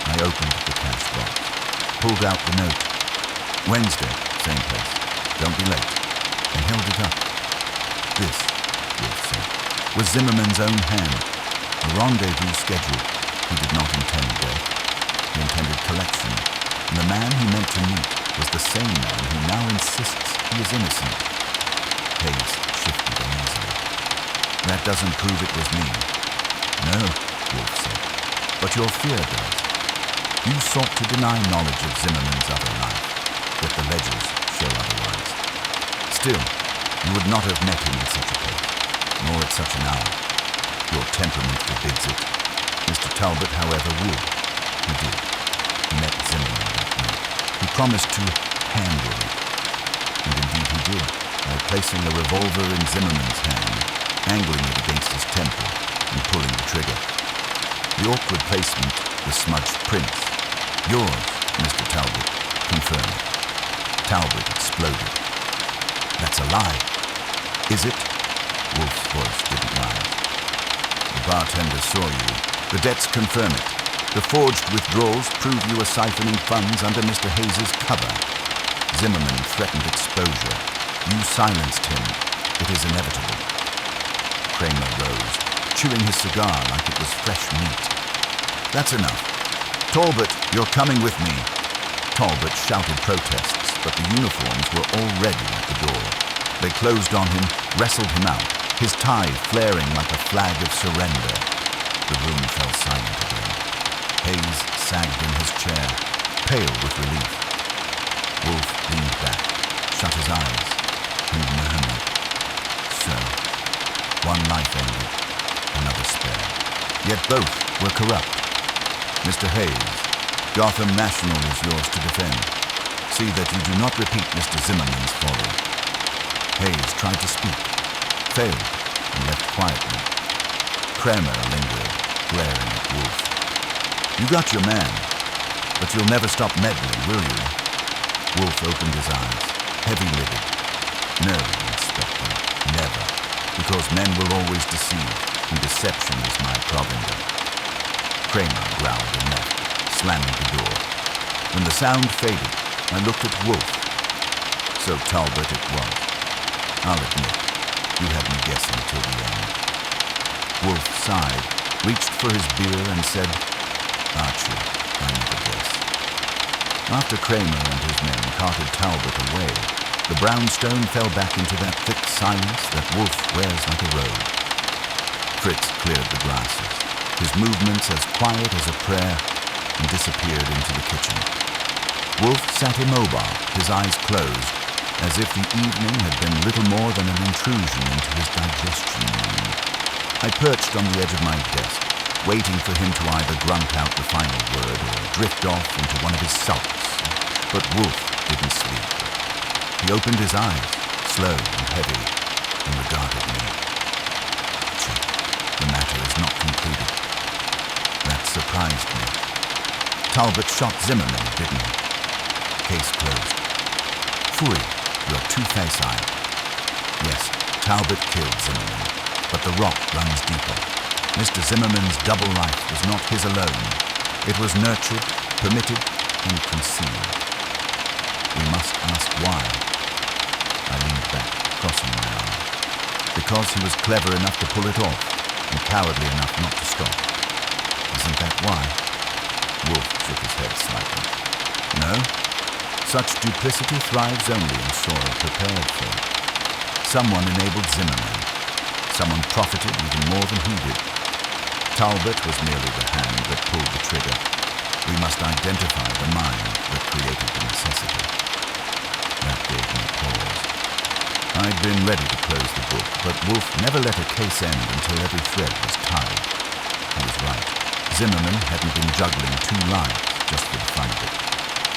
I opened the cash box, pulled out the note. Wednesday, same place. Don't be late. And held it up. This Wolfe said, was Zimmerman's own hand. A rendezvous scheduled. He did not intend death. He intended collection. And the man he meant to meet was the same man who now insists he is innocent. Hayes shifted uneasily. That doesn't prove it was me. No, Wolfe said, but your fear does. You sought to deny knowledge of Zimmerman's other life, yet the ledgers show otherwise. Still, you would not have met him in such a place, nor at such an hour. Your temperament forbids it. Mr. Talbot, however, would. He did. He met Zimmerman that night. He promised to handle it. And indeed he did, by placing a revolver in Zimmerman's hand, angling it against his temple, and pulling the trigger. The awkward placement, the smudged prints. Yours, Mr. Talbot, confirm it. Talbot exploded. That's a lie. Is it? Wolfe's voice didn't rise. The bartender saw you. The debts confirm it. The forged withdrawals prove you were siphoning funds under Mr. Hayes's cover. Zimmerman threatened exposure. You silenced him. It is inevitable. Cramer rose, chewing his cigar like it was fresh meat. That's enough. Talbot, you're coming with me. Talbot shouted protests, but the uniforms were already at the door. They closed on him, wrestled him out, his tie flaring like a flag of surrender. The room fell silent again. Hayes sagged in his chair, pale with relief. Wolfe leaned back, shut his eyes, and murmured. So, one life ended, another spared. Yet both were corrupt. Mr. Hayes, Gotham National is yours to defend. See that you do not repeat Mr. Zimmerman's folly. Hayes tried to speak, failed, and left quietly. Cramer lingered, glaring at Wolfe. You got your man, but you'll never stop meddling, will you? Wolfe opened his eyes, heavy-lidded. No, Inspector, never, because men will always deceive, and deception is my provender. Cramer growled and left, slamming the door. When the sound faded, I looked at Wolfe. So Talbot it was. I'll admit, you had me guessing till the end. Wolfe sighed, reached for his beer and said, Archie, I never guess. After Cramer and his men carted Talbot away, the brownstone fell back into that thick silence that Wolfe wears like a robe. Fritz cleared the glasses, his movements as quiet as a prayer, and disappeared into the kitchen. Wolfe sat immobile, his eyes closed, as if the evening had been little more than an intrusion into his digestion room. I perched on the edge of my desk, waiting for him to either grunt out the final word or drift off into one of his sulks. But Wolfe didn't sleep. He opened his eyes, slow and heavy, and regarded me. Archie, the matter is not concluded. That surprised me. Talbot shot Zimmerman, didn't he? Case closed. Phooey, you're too facile. Yes, Talbot killed Zimmerman, but the rot runs deeper. Mr. Zimmerman's double life was not his alone. It was nurtured, permitted, and concealed. We must ask why. I leaned back, crossing my arms. Because he was clever enough to pull it off, and cowardly enough not to stop. Isn't that why? Wolfe shook his head slightly. No. Such duplicity thrives only in soil prepared for it. Someone enabled Zimmerman. Someone profited even more than he did. Talbot was merely the hand that pulled the trigger. We must identify the mind that created the necessity. That gave me pause. I'd been ready to close the book, but Wolfe never let a case end until every thread was tied. He was right. Zimmerman hadn't been juggling two lives just for the fun of it.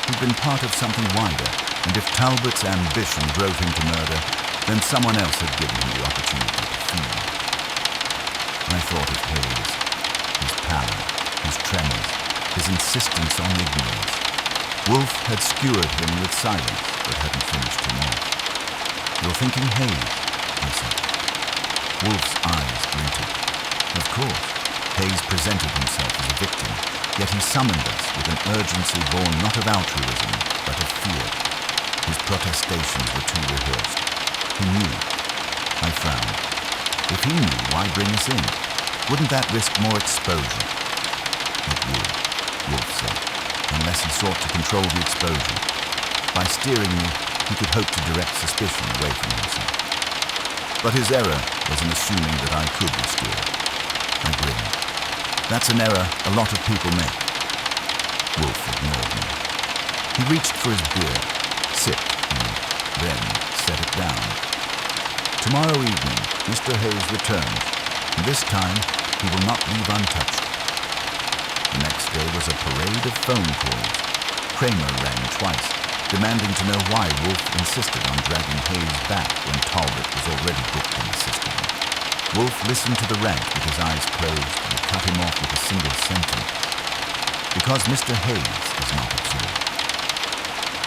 He'd been part of something wider, and if Talbot's ambition drove him to murder, then someone else had given him the opportunity to feed. I thought of Hayes, his pallor, his tremors, his insistence on ignorance. Wolfe had skewered him with silence, but hadn't finished him off. You're thinking Hayes, I said. Wolfe's eyes glinted. Of course, Hayes presented himself as a victim, yet he summoned us with an urgency born not of altruism, but of fear. His protestations were too rehearsed. He knew. I frowned. If he knew, why bring us in? Wouldn't that risk more exposure? It would, Wolfe said, unless he sought to control the exposure. By steering me, he could hope to direct suspicion away from himself. But his error was in assuming that I could be steered. I grinned. That's an error a lot of people make. Wolfe ignored me. He reached for his beer, sipped, and then set it down. Tomorrow evening, Mr. Hayes returns, and this time he will not leave untouched. The next day was a parade of phone calls. Clamor rang twice, demanding to know why Wolfe insisted on dragging Hayes back when Talbot was already booked in the system. Wolfe listened to the rant with his eyes closed and cut him off with a single sentence. Because Mr. Hayes is not absorbed.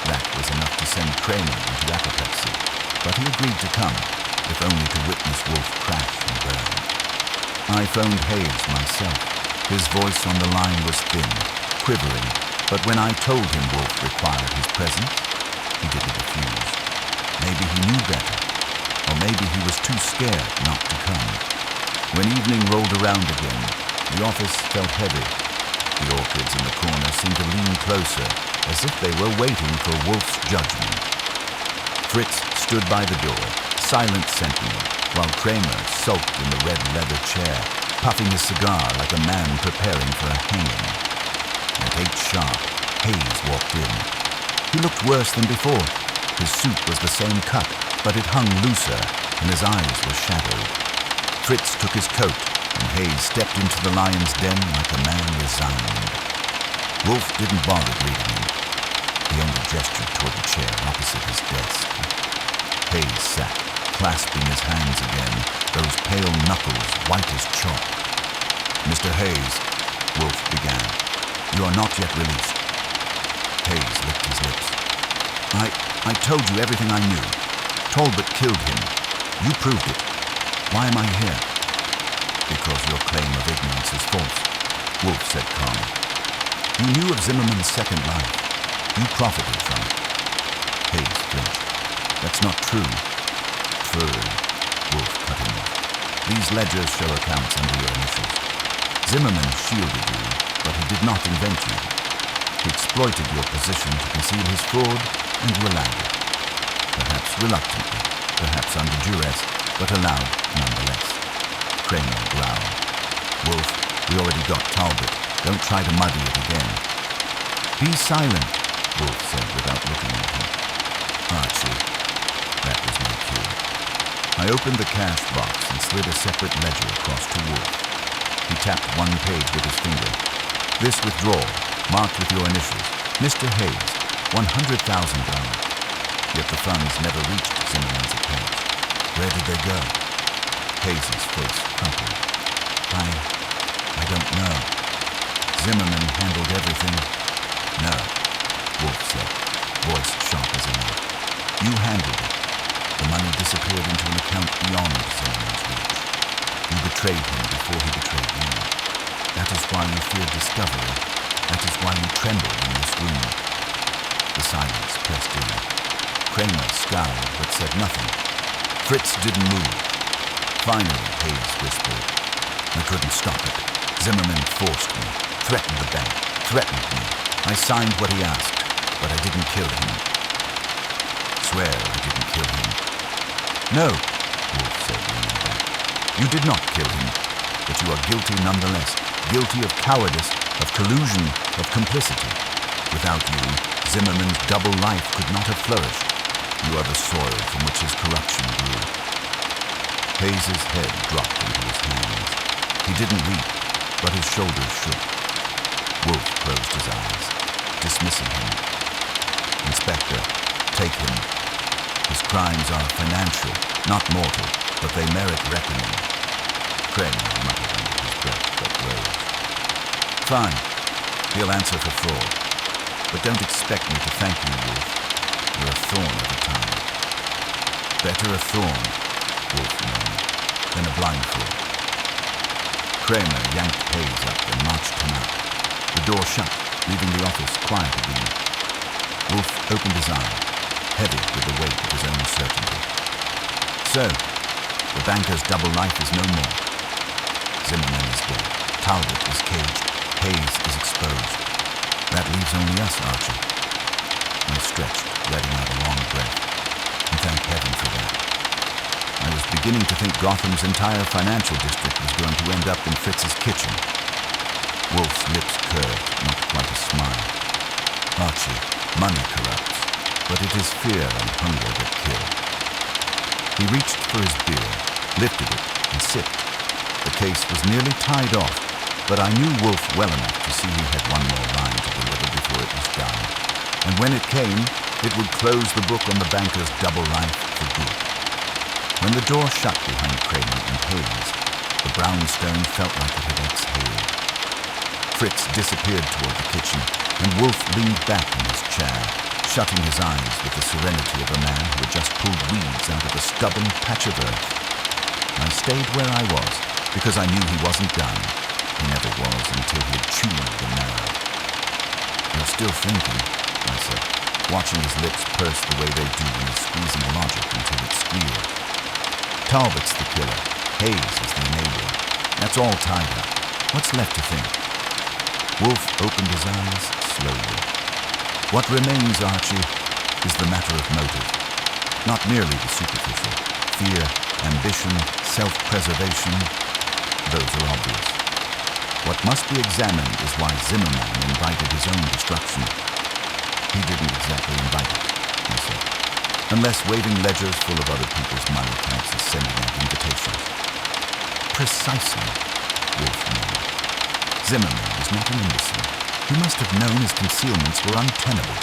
That was enough to send Clamor into apoplexy, but he agreed to come, if only to witness Wolfe crash and burn. I phoned Hayes myself. His voice on the line was thin, quivering, but when I told him Wolfe required his presence, he didn't refuse. Maybe he knew better, or maybe he was too scared not to come. When evening rolled around again, the office felt heavy. The orchids in the corner seemed to lean closer, as if they were waiting for Wolfe's judgment. Fritz stood by the door, silent sentinel, while Clamor sulked in the red leather chair, puffing his cigar like a man preparing for a hanging. At 8 sharp, Hayes walked in. He looked worse than before. His suit was the same cut, but it hung looser, and his eyes were shadowed. Fritz took his coat, and Hayes stepped into the lion's den like a man resigned. Wolfe didn't bother greeting him. He only gestured toward the chair opposite his desk. Hayes sat, clasping his hands again, those pale knuckles white as chalk. "Mr. Hayes," Wolfe began, "you are not yet released." Hayes licked his lips. I told you everything I knew. Talbot killed him. You proved it. Why am I here?" "Because your claim of ignorance is false," Wolfe said calmly. "You knew of Zimmerman's second life. You profited from it." Hayes flinched. "That's not true." "True," Wolfe cut him off. "These ledgers show accounts under your initials. Zimmerman shielded you, but he did not invent you. He exploited your position to conceal his fraud, and you allowed it. Perhaps reluctantly, perhaps under duress, but allowed nonetheless." Clamor growled. "Wolfe, we already got Talbot. Don't try to muddy it again." "Be silent," Wolfe said without looking at him. "Archie." That was my cue. I opened the cash box and slid a separate ledger across to Wolfe. He tapped one page with his finger. "This withdrawal, marked with your initials, Mr. Hayes, $100,000. Yet the funds never reached Zimmerman's account. Where did they go?" Hayes' face crumpled. I don't know. Zimmerman handled everything." "No," Wolfe said, voice sharp as a knife. "You handled it. The money disappeared into an account beyond Zimmerman's reach. You betrayed him before he betrayed you. That is why you feared discovery. That is why you trembled in this room." The silence pressed in. Clamor scowled but said nothing. Fritz didn't move. Finally, Hayes whispered, "I couldn't stop it. Zimmerman forced me, threatened the bank, threatened me. I signed what he asked, but I didn't kill him." "Swear I didn't kill him." "No," Wolfe said, leaning back. "You did not kill him, but you are guilty nonetheless, guilty of cowardice, of collusion, of complicity. Without you, Zimmerman's double life could not have flourished. You are the soil from which his corruption grew." Hayes' head dropped into his hands. He didn't weep, but his shoulders shook. Wolfe closed his eyes, dismissing him. "Inspector, take him. His crimes are financial, not mortal, but they merit reckoning." Clamor muttered under his breath, but rose. "Fine. He'll answer for fraud. But don't expect me to thank you, Wolfe. You're a thorn every time." "Better a thorn," Wolfe murmured, "than a blindfold." Clamor yanked Hayes up and marched him out. The door shut, leaving the office quiet again. Wolfe opened his eyes, heavy with the weight of his own certainty. "So, The banker's double life is no more. Zimmerman is dead. Talbot is caged. Hayes is exposed. That leaves only us, Archie. I stretched, letting out a long breath, and thank heaven for that. I was beginning to think Gotham's entire financial district was going to end up in Fritz's kitchen. Wolfe's lips curved, not quite a smile. Archie, money corrupts, but it is fear and hunger that kill. He reached for his beer, lifted it, and sipped. The case was nearly tied off, but I knew Wolfe well enough to see he had one more line to deliver before it was done. And when it came, it would close the book on the banker's double life for good. When the door shut behind Kramer and Hayes, the brownstone felt like it had exhaled. Fritz disappeared toward the kitchen, and Wolfe leaned back in his chair, shutting his eyes with the serenity of a man who had just pulled weeds out of a stubborn patch of earth. I stayed where I was, because I knew he wasn't done. He never was until he had chewed the marrow. "You're still thinking," I said, watching his lips purse the way they do when he's squeezing logic until it squeals. "Talbot's the killer. Hayes is the enabler. That's all tied up. What's left to think?" Wolfe opened his eyes slowly. "What remains, Archie, is the matter of motive. Not merely the superficial. Fear, ambition, self-preservation, those are obvious. What must be examined is why Zimmerman invited his own destruction." "He didn't exactly invite it," I said, "unless waving ledgers full of other people's money counts as sending out invitations." "Precisely," Wolfe murmured. "Zimmerman was not an imbecile. He must have known his concealments were untenable.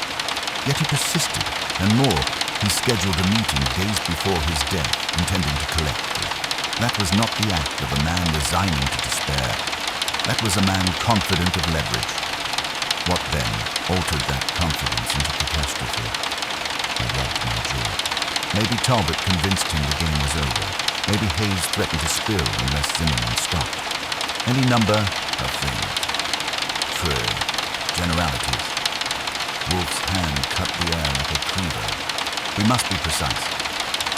Yet he persisted, and more, he scheduled a meeting days before his death, intending to collect it. That was not the act of a man resigning to despair. That was a man confident of leverage. What then altered that confidence into catastrophe? I rubbed my jaw. Maybe Talbot convinced him the game was over. Maybe Hayes threatened to spill unless Zimmerman stopped. Any number of things. True. Generalities. Wolfe's hand cut the air like a cleaver. We must be precise.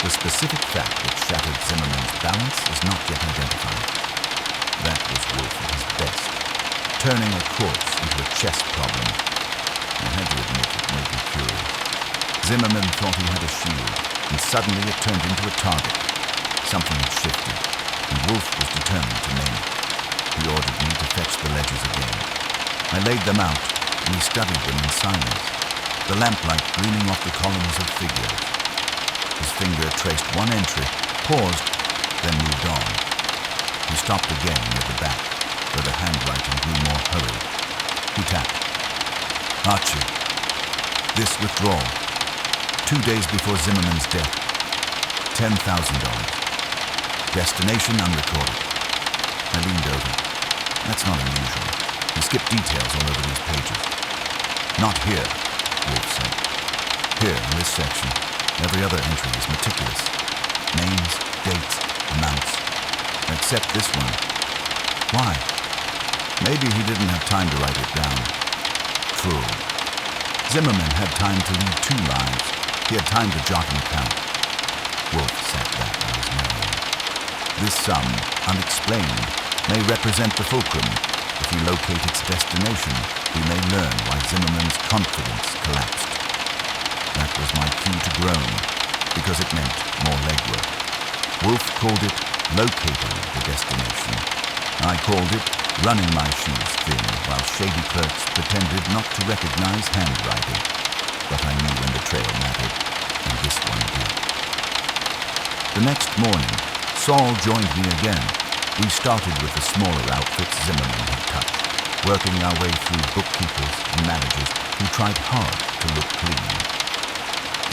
The specific fact that shattered Zimmerman's balance is not yet identified. That was Wolfe at his best, turning a corpse into a chess problem. I had to admit it made me curious. Zimmerman thought he had a shield, and suddenly it turned into a target. Something had shifted, and Wolfe was determined to name it. He ordered me to fetch the ledgers again. I laid them out, and we studied them in silence, the lamplight gleaming off the columns of figures. His finger traced one entry, paused, then moved on. He stopped again near the back, where the handwriting grew more hurried. He tapped. "Archie, this withdrawal, 2 days before Zimmerman's death, $10,000. Destination unrecorded." I leaned over. "That's not unusual. He skipped details all over these pages." "Not here," Wolfe said. "Here, in this section, every other entry is meticulous. Names, dates, amounts. Except this one. Why? Maybe he didn't have time to write it down." "True. Zimmerman had time to lead 2 lives. He had time to jot and count." Wolfe sat back, eyes narrowing. "This sum, unexplained, may represent the fulcrum. If we locate its destination, we may learn why Zimmerman's confidence collapsed." That was my cue to groan, because it meant more legwork. Wolfe called it locating the destination. I called it running my shoes thin while shady clerks pretended not to recognize handwriting. But I knew when the trail mattered, and this one did. The next morning, Saul joined me again. We started with the smaller outfits Zimmerman had touched, working our way through bookkeepers and managers who tried hard to look clean.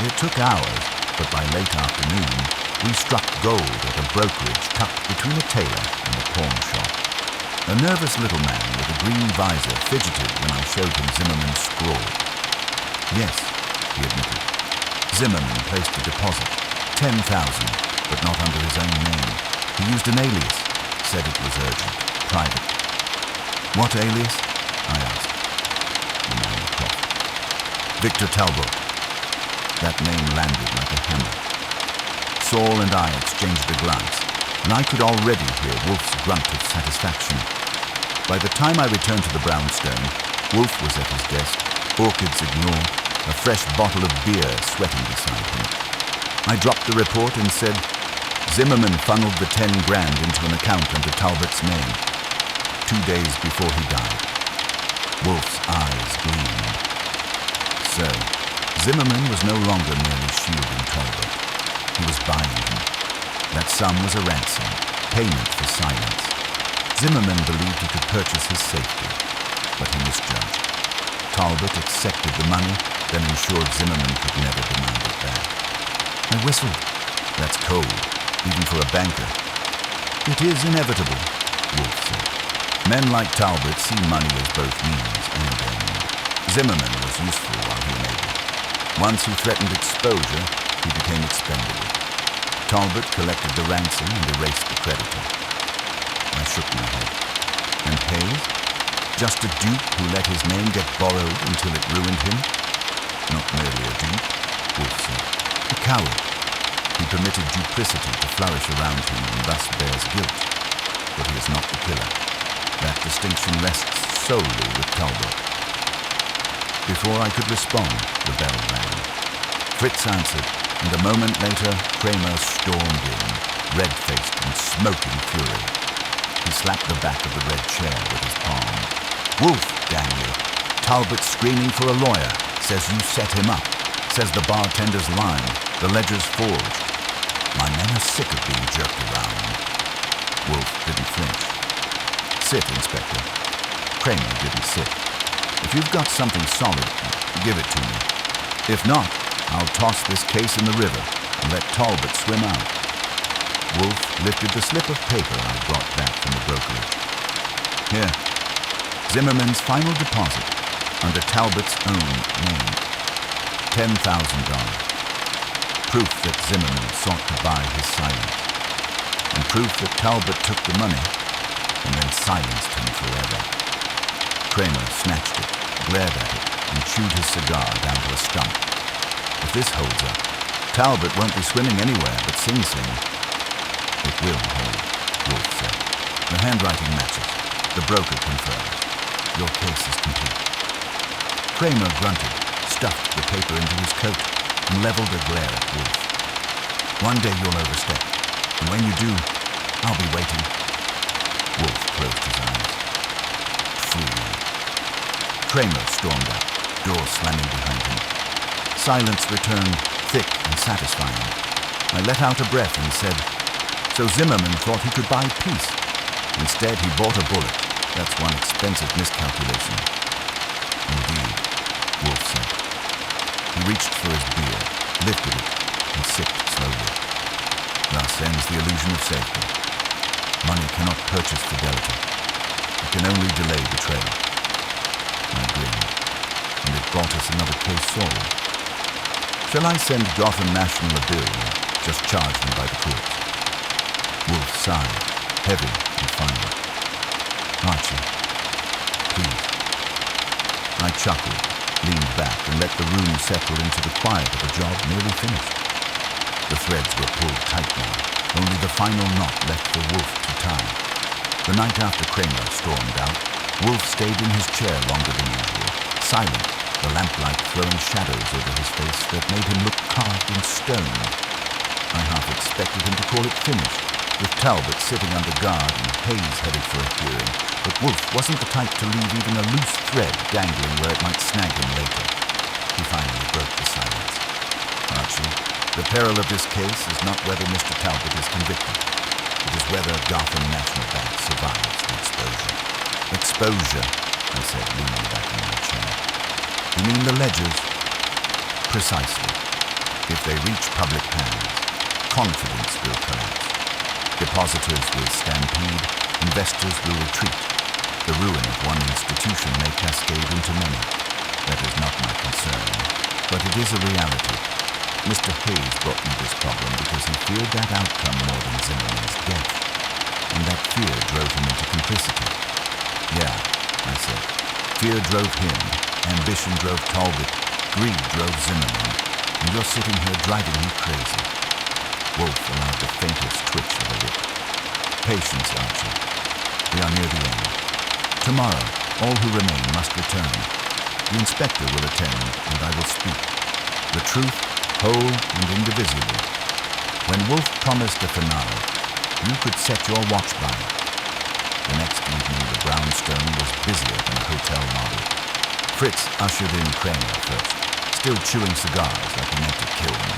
It took hours, but by late afternoon, we struck gold at a brokerage tucked between a tailor and a pawn shop. A nervous little man with a green visor fidgeted when I showed him Zimmerman's scrawl. "Yes," he admitted. "Zimmerman placed a deposit, 10,000, but not under his own name. He used an alias, said it was urgent, private." "What alias?" I asked. The man coughed. "Victor Talbot." That name landed like a hammer. Saul and I exchanged a glance, and I could already hear Wolfe's grunt of satisfaction. By the time I returned to the brownstone, Wolfe was at his desk, orchids ignored, a fresh bottle of beer sweating beside him. I dropped the report and said, Zimmerman funneled the 10 grand into an account under Talbot's name 2 days before he died. Wolfe's eyes gleamed. So, Zimmerman was no longer merely shielding Talbot. He was buying him. That sum was a ransom, payment for silence. Zimmerman believed he could purchase his safety, but he misjudged. Talbot accepted the money, then ensured Zimmerman could never demand it back. I whistled. That's cold, even for a banker. It is inevitable, Wolfe said. Men like Talbot see money as both means and end. Zimmerman was useful while he enabled. Once he threatened exposure, he became expendable. Talbot collected the ransom and erased the creditor. I shook my head. And Hayes? Just a dupe who let his name get borrowed until it ruined him? Not merely a dupe, Wolfe said. A coward. He permitted duplicity to flourish around him and thus bears guilt. But he is not the killer. That distinction rests solely with Talbot. Before I could respond, the bell rang. Fritz answered, and a moment later, Cramer stormed in, red-faced and smoking fury. He slapped the back of the red chair with his palm. Wolfe, damn you! Talbot's screaming for a lawyer. Says you set him up. Says the bartender's lying. The ledger's forged. My men are sick of being jerked around. Wolfe didn't flinch. Sit, Inspector. Cramer didn't sit. If you've got something solid, give it to me. If not, I'll toss this case in the river and let Talbot swim out. Wolfe lifted the slip of paper I brought back from the brokerage. Here, Zimmerman's final deposit under Talbot's own name. $10,000. Proof that Zimmerman sought to buy his silence. And proof that Talbot took the money and then silenced him forever. Cramer snatched it, glared at it, and chewed his cigar down to a stump. If this holds up, Talbot won't be swimming anywhere but Sing Sing. It will hold, Wolfe said. The handwriting matches. The broker confirms. Your case is complete. Cramer grunted, stuffed the paper into his coat, and leveled a glare at Wolfe. One day you'll overstep, and when you do, I'll be waiting. Wolfe closed his eyes. Free. Cramer stormed out, door slamming behind him. Silence returned, thick and satisfying. I let out a breath and said, So Zimmerman thought he could buy peace. Instead, he bought a bullet. That's one expensive miscalculation. Indeed, Wolfe said. He reached for his beer, lifted it, and sipped slowly. Thus ends the illusion of safety. Money cannot purchase fidelity. It can only delay betrayal. I grinned, and it brought us another case solved. Shall I send Gotham National a bill or just charge them by the courts? Wolfe sighed, heavy and final. Archie, please. I chuckled, leaned back, and let the room settle into the quiet of a job nearly finished. The threads were pulled tight now, only the final knot left for Wolfe to tie. The night after Cramer stormed out, Wolfe stayed in his chair longer than usual, silent, the lamplight throwing shadows over his face that made him look carved in stone. I half expected him to call it finished, with Talbot sitting under guard and Hayes headed for a hearing, but Wolfe wasn't the type to leave even a loose thread dangling where it might snag him later. He finally broke the silence. Archie, the peril of this case is not whether Mr. Talbot is convicted. It is whether Gotham National Bank survives the exposure. Exposure, I said, leaning back in my chair. You mean the ledgers? Precisely. If they reach public hands, confidence will collapse. Depositors will stampede, investors will retreat. The ruin of one institution may cascade into many. That is not my concern, but it is a reality. Mr. Hayes brought me this problem because he feared that outcome more than Zimmerman's death, and that fear drove him into complicity. Yeah, I said. Fear drove him, ambition drove Talbot, greed drove Zimmerman, and you're sitting here driving me crazy. Wolfe allowed the faintest twitch of a lip. Patience, Archie. We are near the end. Tomorrow, all who remain must return. The inspector will attend, and I will speak. The truth, whole and indivisible. When Wolfe promised a finale, you could set your watch by it. The next evening, the brownstone was busier than a hotel lobby. Fritz ushered in Cramer first, still chewing cigars like he meant to kill me.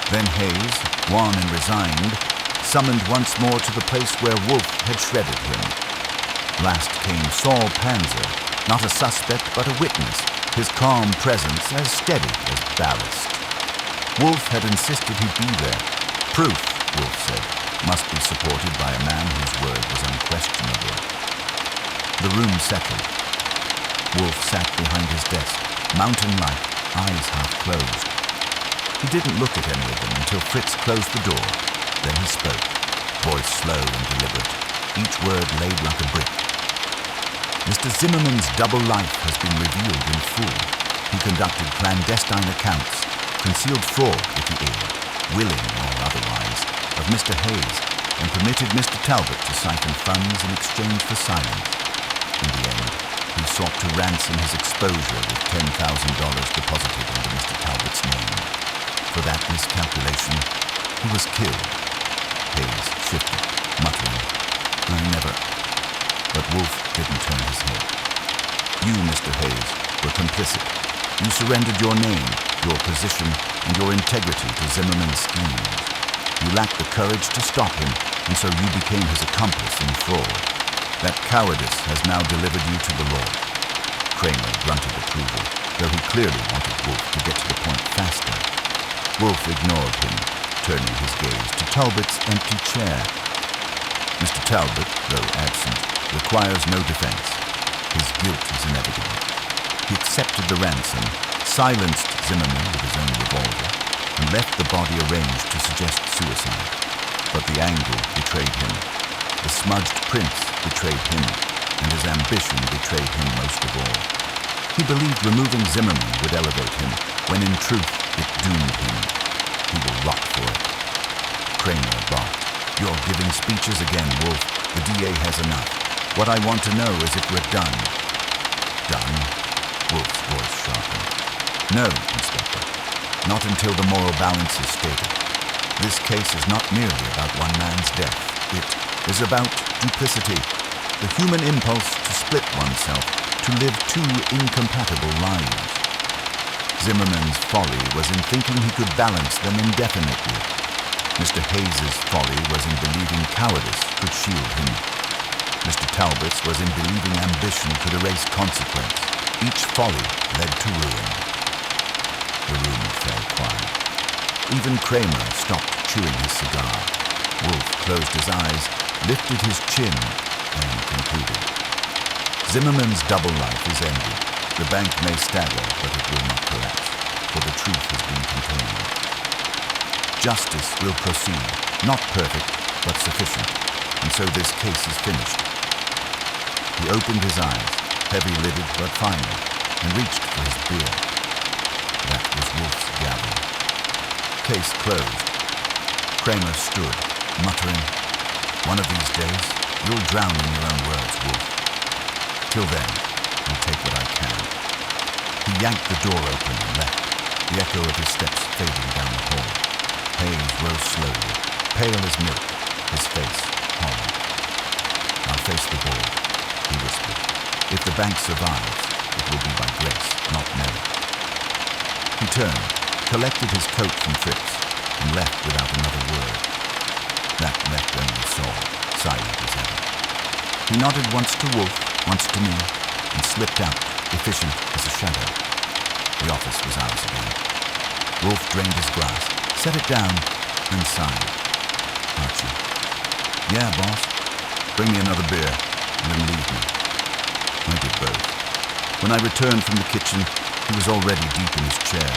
Then Hayes, wan and resigned, summoned once more to the place where Wolfe had shredded him. Last came Saul Panzer, not a suspect but a witness, his calm presence as steady as ballast. Wolfe had insisted he be there. Proof, Wolfe said, must be supported by a man whose word was unquestionable. The room settled. Wolfe sat behind his desk, mountain-like, eyes half closed. He didn't look at any of them until Fritz closed the door. Then he spoke, voice slow and deliberate, each word laid like a brick. Mr. Zimmerman's double life has been revealed in full. He conducted clandestine accounts, concealed fraud with the aid, willing or otherwise, of Mr. Hayes, and permitted Mr. Talbot to siphon funds in exchange for silence. In the end, he sought to ransom his exposure with $10,000 deposited under Mr. Talbot's name. For that miscalculation, he was killed. Hayes shifted, muttering, "I never..." But Wolfe didn't turn his head. You, Mr. Hayes, were complicit. You surrendered your name, your position, and your integrity to Zimmerman's schemes. You lacked the courage to stop him, and so you became his accomplice in fraud. That cowardice has now delivered you to the law. Cramer grunted approval, though he clearly wanted Wolfe to get to the point faster. Wolfe ignored him, turning his gaze to Talbot's empty chair. Mr. Talbot, though absent, requires no defense. His guilt is inevitable. He accepted the ransom, silenced Zimmerman with his own revolver, and left the body arranged to suggest suicide. But the angle betrayed him. The smudged prints betrayed him, and his ambition betrayed him most of all. He believed removing Zimmerman would elevate him, when in truth it doomed him. He will rot for it. Cramer barked. "You're giving speeches again, Wolfe. The DA has enough. What I want to know is if we're done." "Done?" Wolfe's voice sharpened. "No, Inspector. Not until the moral balance is stated. This case is not merely about one man's death. It is about duplicity, the human impulse to split oneself, to live two incompatible lives. Zimmerman's folly was in thinking he could balance them indefinitely. Mr. Hayes's folly was in believing cowardice could shield him. Mr. Talbot's was in believing ambition could erase consequence. Each folly led to ruin." The room fell quiet. Even Cramer stopped chewing his cigar. Wolfe closed his eyes, lifted his chin, and concluded. "Zimmerman's double life is ended. The bank may stagger, but it will not collapse, for the truth has been contained. Justice will proceed, not perfect, but sufficient, and so this case is finished." He opened his eyes, heavy-lidded but final, and reached for his beer. That was Wolfe's gavel. Case closed. Cramer stood, muttering, "One of these days, you'll drown in your own words, Wolfe. Till then, I'll take what I can." He yanked the door open and left, the echo of his steps fading down the hall. Hayes rose slowly, pale as milk, his face hollow. "I'll face the board," he whispered. "If the bank survives, it will be by grace, not merit." He turned, collected his coat from Fritz, and left without another word. That left only Saul, silent as ever. He nodded once to Wolfe, once to me, and slipped out, efficient as a shadow. The office was ours again. Wolfe drained his glass, set it down, and sighed. "Archie." "Yeah, boss." "Bring me another beer, and then leave me." I did both. When I returned from the kitchen, he was already deep in his chair,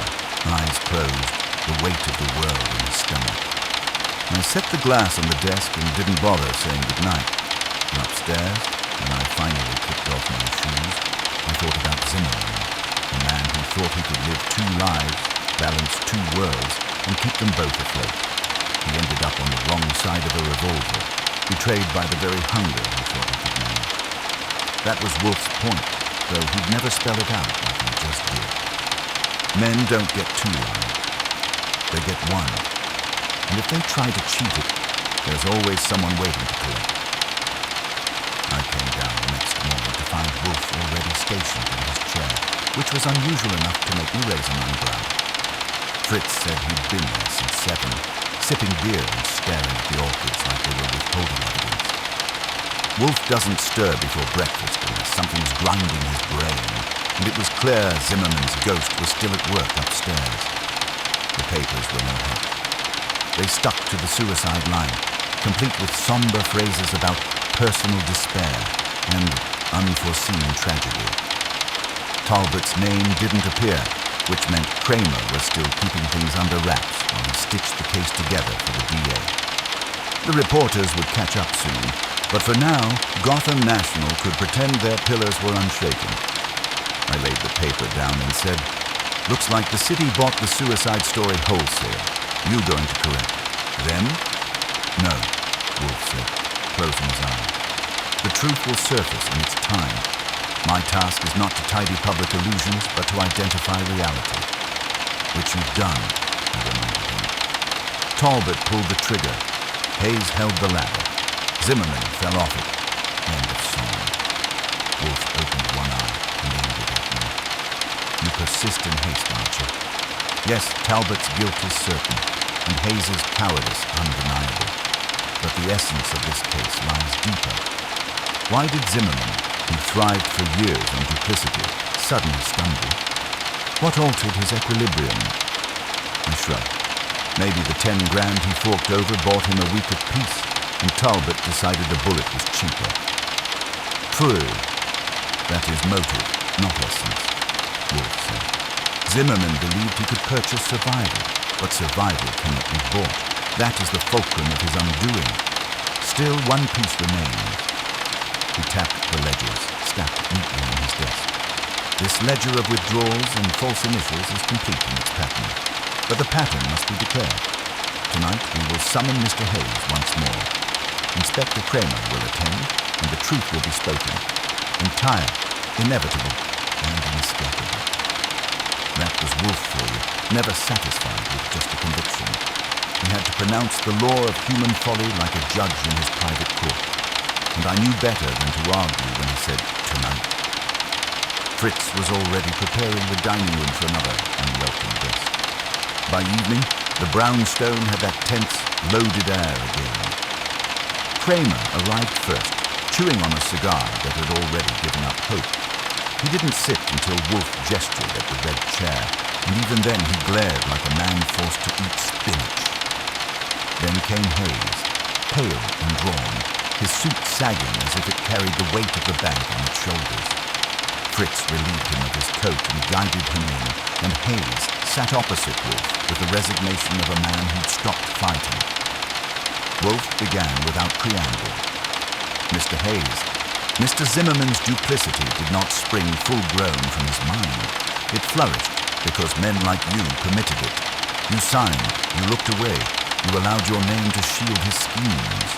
eyes closed, the weight of the world in his stomach. I set the glass on the desk and didn't bother saying goodnight. And upstairs, when I finally kicked off my shoes, I thought about Zimmerman, a man who thought he could live two lives, balance two worlds, and keep them both afloat. He ended up on the wrong side of a revolver, betrayed by the very hunger he thought he could manage. That was Wolfe's point, though he'd never spell it out like he just did. Men don't get two lives. They get one. And if they try to cheat it, there's always someone waiting to collect. I came down the next morning to find Wolfe already stationed in his chair, which was unusual enough to make me raise an eyebrow. Fritz said he'd been there since 7, sipping beer and staring at the orchids like they were withholding evidence. Wolfe doesn't stir before breakfast unless something's grinding his brain, and it was clear Zimmerman's ghost was still at work upstairs. The papers were no help. They stuck to the suicide line, complete with somber phrases about personal despair and unforeseen tragedy. Talbot's name didn't appear, which meant Cramer was still keeping things under wraps while he stitched the case together for the DA. The reporters would catch up soon, but for now, Gotham National could pretend their pillars were unshaken. I laid the paper down and said, "Looks like the city bought the suicide story wholesale. You going to correct them?" "No," Wolfe said, closing his eyes. "The truth will surface in its time. My task is not to tidy public illusions, but to identify reality." "Which you've done," I reminded him. Talbot pulled the trigger. Hayes held the ladder. Zimmerman fell off it. End of song. Wolfe opened one eye and aimed it at me. "You persist in haste, Archie. Yes, Talbot's guilt is certain, and Hayes's cowardice undeniable. But the essence of this case lies deeper. Why did Zimmerman, who thrived for years on duplicity, suddenly stumble? What altered his equilibrium?" I shrugged. Maybe the 10 grand he forked over bought him a week of peace, and Talbot decided a bullet was cheaper. "True. That is motive, not essence," Wolfe said. "Zimmerman believed he could purchase survival, but survival cannot be bought. That is the fulcrum of his undoing. Still, one piece remains." He tapped the ledgers, stacked neatly on his desk. "This ledger of withdrawals and false initials is complete in its pattern. But the pattern must be declared. Tonight we will summon Mr. Hayes once more. Inspector Cramer will attend, and the truth will be spoken. Entire, inevitable, and inescapable." That was Wolfe for you, never satisfied with just a conviction. He had to pronounce the law of human folly like a judge in his private court. And I knew better than to argue when he said, "Tonight." Fritz was already preparing the dining room for another unwelcome guest. By evening, the brownstone had that tense, loaded air again. Cramer arrived first, chewing on a cigar that had already given up hope. He didn't sit until Wolfe gestured at the red chair, and even then he glared like a man forced to eat spinach. Then came Hayes, pale and drawn, his suit sagging as if it carried the weight of the bank on its shoulders. Fritz relieved him of his coat and guided him in, and Hayes sat opposite Wolfe with the resignation of a man who'd stopped fighting. Wolfe began without preamble. "Mr. Hayes, Mr. Zimmerman's duplicity did not spring full-grown from his mind. It flourished because men like you permitted it. You signed, you looked away, you allowed your name to shield his schemes."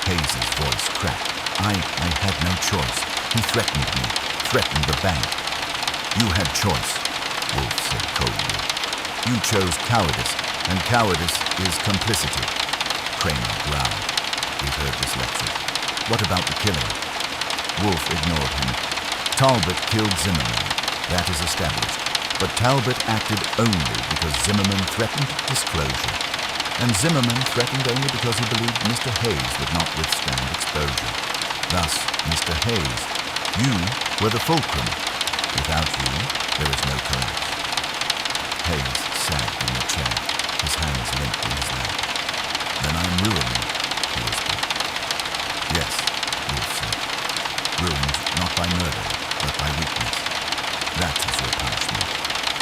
Hayes's voice cracked. I had no choice. He threatened me, threatened the bank. "You had choice," Wolfe said coldly. "You chose cowardice, and cowardice is complicity." Cramer growled. "We've heard this lecture. What about the killing?" Wolfe ignored him. "Talbot killed Zimmerman. That is established. But Talbot acted only because Zimmerman threatened disclosure. And Zimmerman threatened only because he believed Mr. Hayes would not withstand exposure. Thus, Mr. Hayes, you were the fulcrum. Without you, there is no collapse." Hayes sagged in the chair, his hands linked in his lap. "Then I'm ruined," he whispered. "Yes," Wolfe said. "Ruined not by murder, but by weakness. That is your punishment,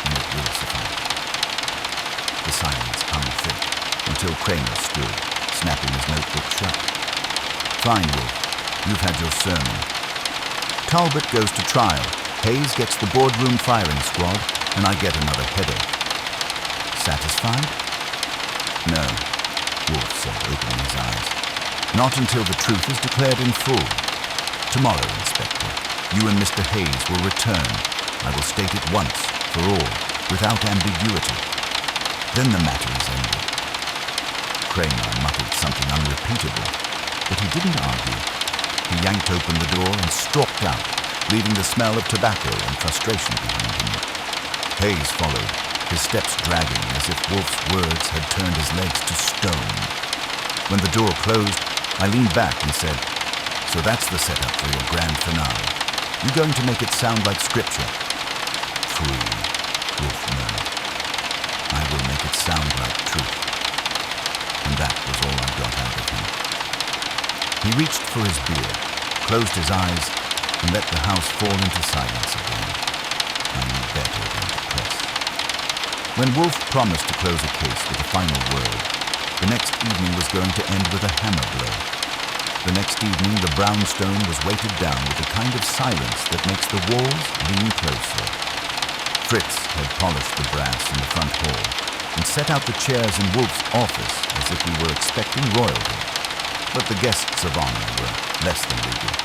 and it will suffice." The silence hung thick, until Cramer stood, snapping his notebook shut. "Fine, Wolfe. You've had your sermon. Talbot goes to trial. Hayes gets the boardroom firing squad, and I get another headache. Satisfied?" "No," Wolfe said, opening his eyes. Not until the truth is declared in full. Tomorrow, Inspector, you and Mr. Hayes will return. I will state it once, for all, without ambiguity. Then the matter is ended. Cramer muttered something unrepeatable, but he didn't argue. He yanked open the door and stalked out, leaving the smell of tobacco and frustration behind him. Hayes followed, his steps dragging as if Wolfe's words had turned his legs to stone. When the door closed, I leaned back and said, "So that's the setup for your grand finale. You're going to make it sound like scripture." "True," Wolfe murmured. "I will make it sound like truth." And that was all I got out of him. He reached for his beer, closed his eyes, and let the house fall into silence again. I knew better than to press. When Wolfe promised to close a case with a final word, the next evening was going to end with a hammer blow. The next evening, the brownstone was weighted down with the kind of silence that makes the walls lean closer. Fritz had polished the brass in the front hall and set out the chairs in Wolfe's office as if we were expecting royalty. But the guests of honor were less than legal.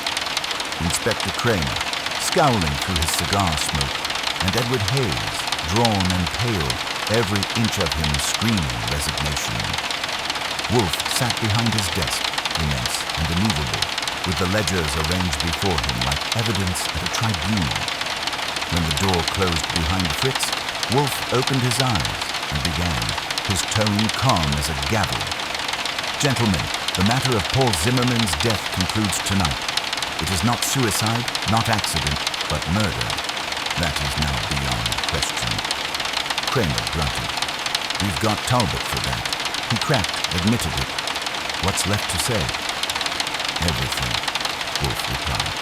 Inspector Cramer, scowling through his cigar smoke, and Edward Hayes, drawn and pale, every inch of him screaming resignation. Wolfe sat behind his desk, immense and immovable, with the ledgers arranged before him like evidence at a tribunal. When the door closed behind Fritz, Wolfe opened his eyes and began, his tone calm as a gavel. "Gentlemen, the matter of Paul Zimmerman's death concludes tonight. It is not suicide, not accident, but murder. That is now beyond question." Cramer grunted. "We've got Talbot for that. He cracked, admitted it. What's left to say?" "Everything," Wolfe replied.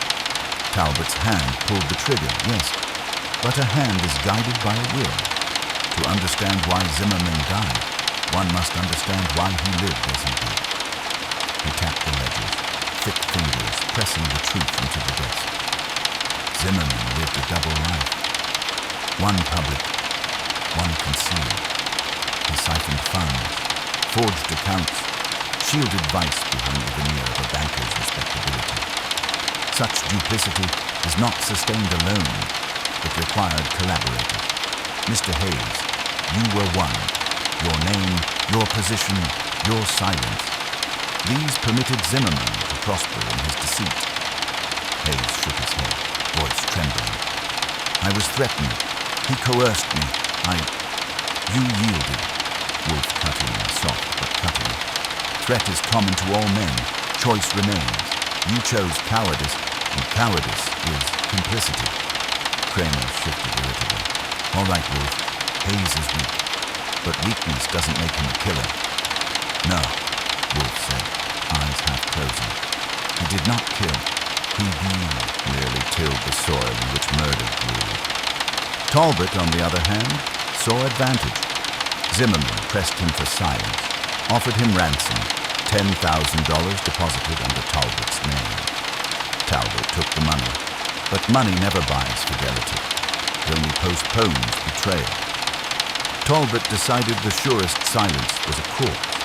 "Talbot's hand pulled the trigger, yes, but a hand is guided by a will. To understand why Zimmerman died, one must understand why he lived as he did." He tapped the ledgers, thick fingers pressing the truth into the desk. Zimmerman lived a double life. One public, one concealed. He siphoned funds, forged accounts, shielded vice behind the veneer of a banker's respectability. Such duplicity is not sustained alone. It required collaborators. Mr. Hayes, you were one. Your name, your position, your silence. These permitted Zimmerman to prosper in his deceit. Hayes shook his head, voice trembling. "I was threatened. He coerced me. You yielded." Wolfe cut in, soft but cutting. "Threat is common to all men. Choice remains. You chose cowardice, and cowardice is complicity." Cramer shifted irritably. "All right, Wolfe. Hayes is weak. But weakness doesn't make him a killer." "No," Wolfe said, eyes half closing. "He did not kill. He merely tilled the soil in which murder grew." Talbot, on the other hand, saw advantage. Zimmerman pressed him for silence, offered him ransom, $10,000 deposited under Talbot's name. Talbot took the money, but money never buys fidelity. It only postpones betrayal. Talbot decided the surest silence was a corpse.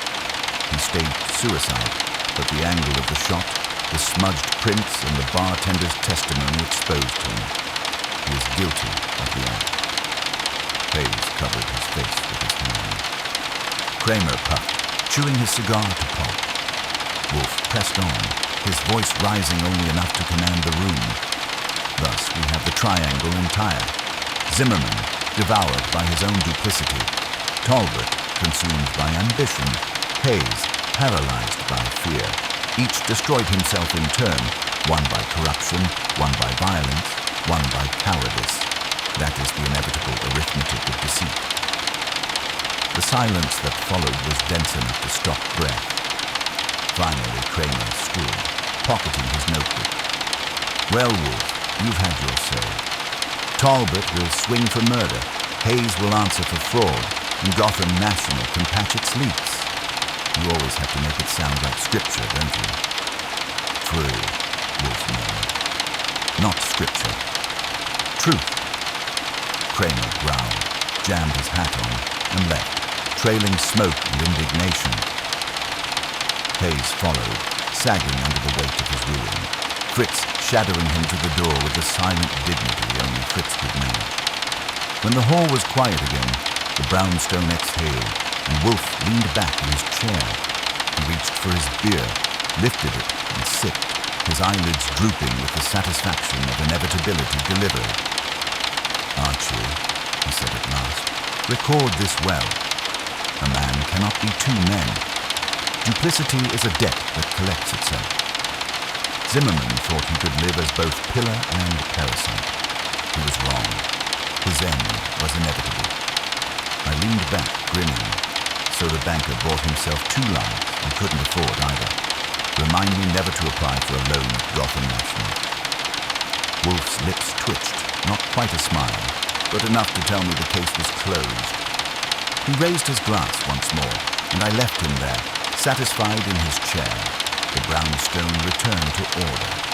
He staged suicide, but the angle of the shot, the smudged prints, and the bartender's testimony exposed him. He is guilty of the act. Hayes covered his face with his hand. Cramer puffed, chewing his cigar to pulp. Wolfe pressed on, his voice rising only enough to command the room. Thus we have the triangle entire. Zimmerman, devoured by his own duplicity. Talbot, consumed by ambition. Hayes, paralyzed by fear. Each destroyed himself in turn, one by corruption, one by violence, one by cowardice. That is the inevitable arithmetic of deceit. The silence that followed was dense enough to stop breath. Finally, Cramer stood, pocketing his notebook. "Well, Wolfe, you've had your say. Talbot will swing for murder, Hayes will answer for fraud, and Gotham National can patch its leaks. You always have to make it sound like scripture, don't you?" "True," Wolfe murmured. "Not scripture. Truth." Cramer growled, jammed his hat on, and left, trailing smoke and indignation. Hayes followed, sagging under the weight of his ruin, Fritz shadowing him to the door with the silent dignity only Fritz could know. When the hall was quiet again, the brownstone exhaled, and Wolfe leaned back in his chair. He reached for his beer, lifted it, and sipped, his eyelids drooping with the satisfaction of inevitability delivered. "Archie," he said at last, "record this well. A man cannot be two men. Duplicity is a debt that collects itself." Zimmerman thought he could live as both pillar and parasite. He was wrong. His end was inevitable. I leaned back, grinning. So the banker bought himself 2 lives and couldn't afford either. Remind me never to apply for a loan at Gotham National. Wolfe's lips twitched, not quite a smile, but enough to tell me the case was closed. He raised his glass once more, and I left him there, satisfied in his chair. The brownstone returned to order.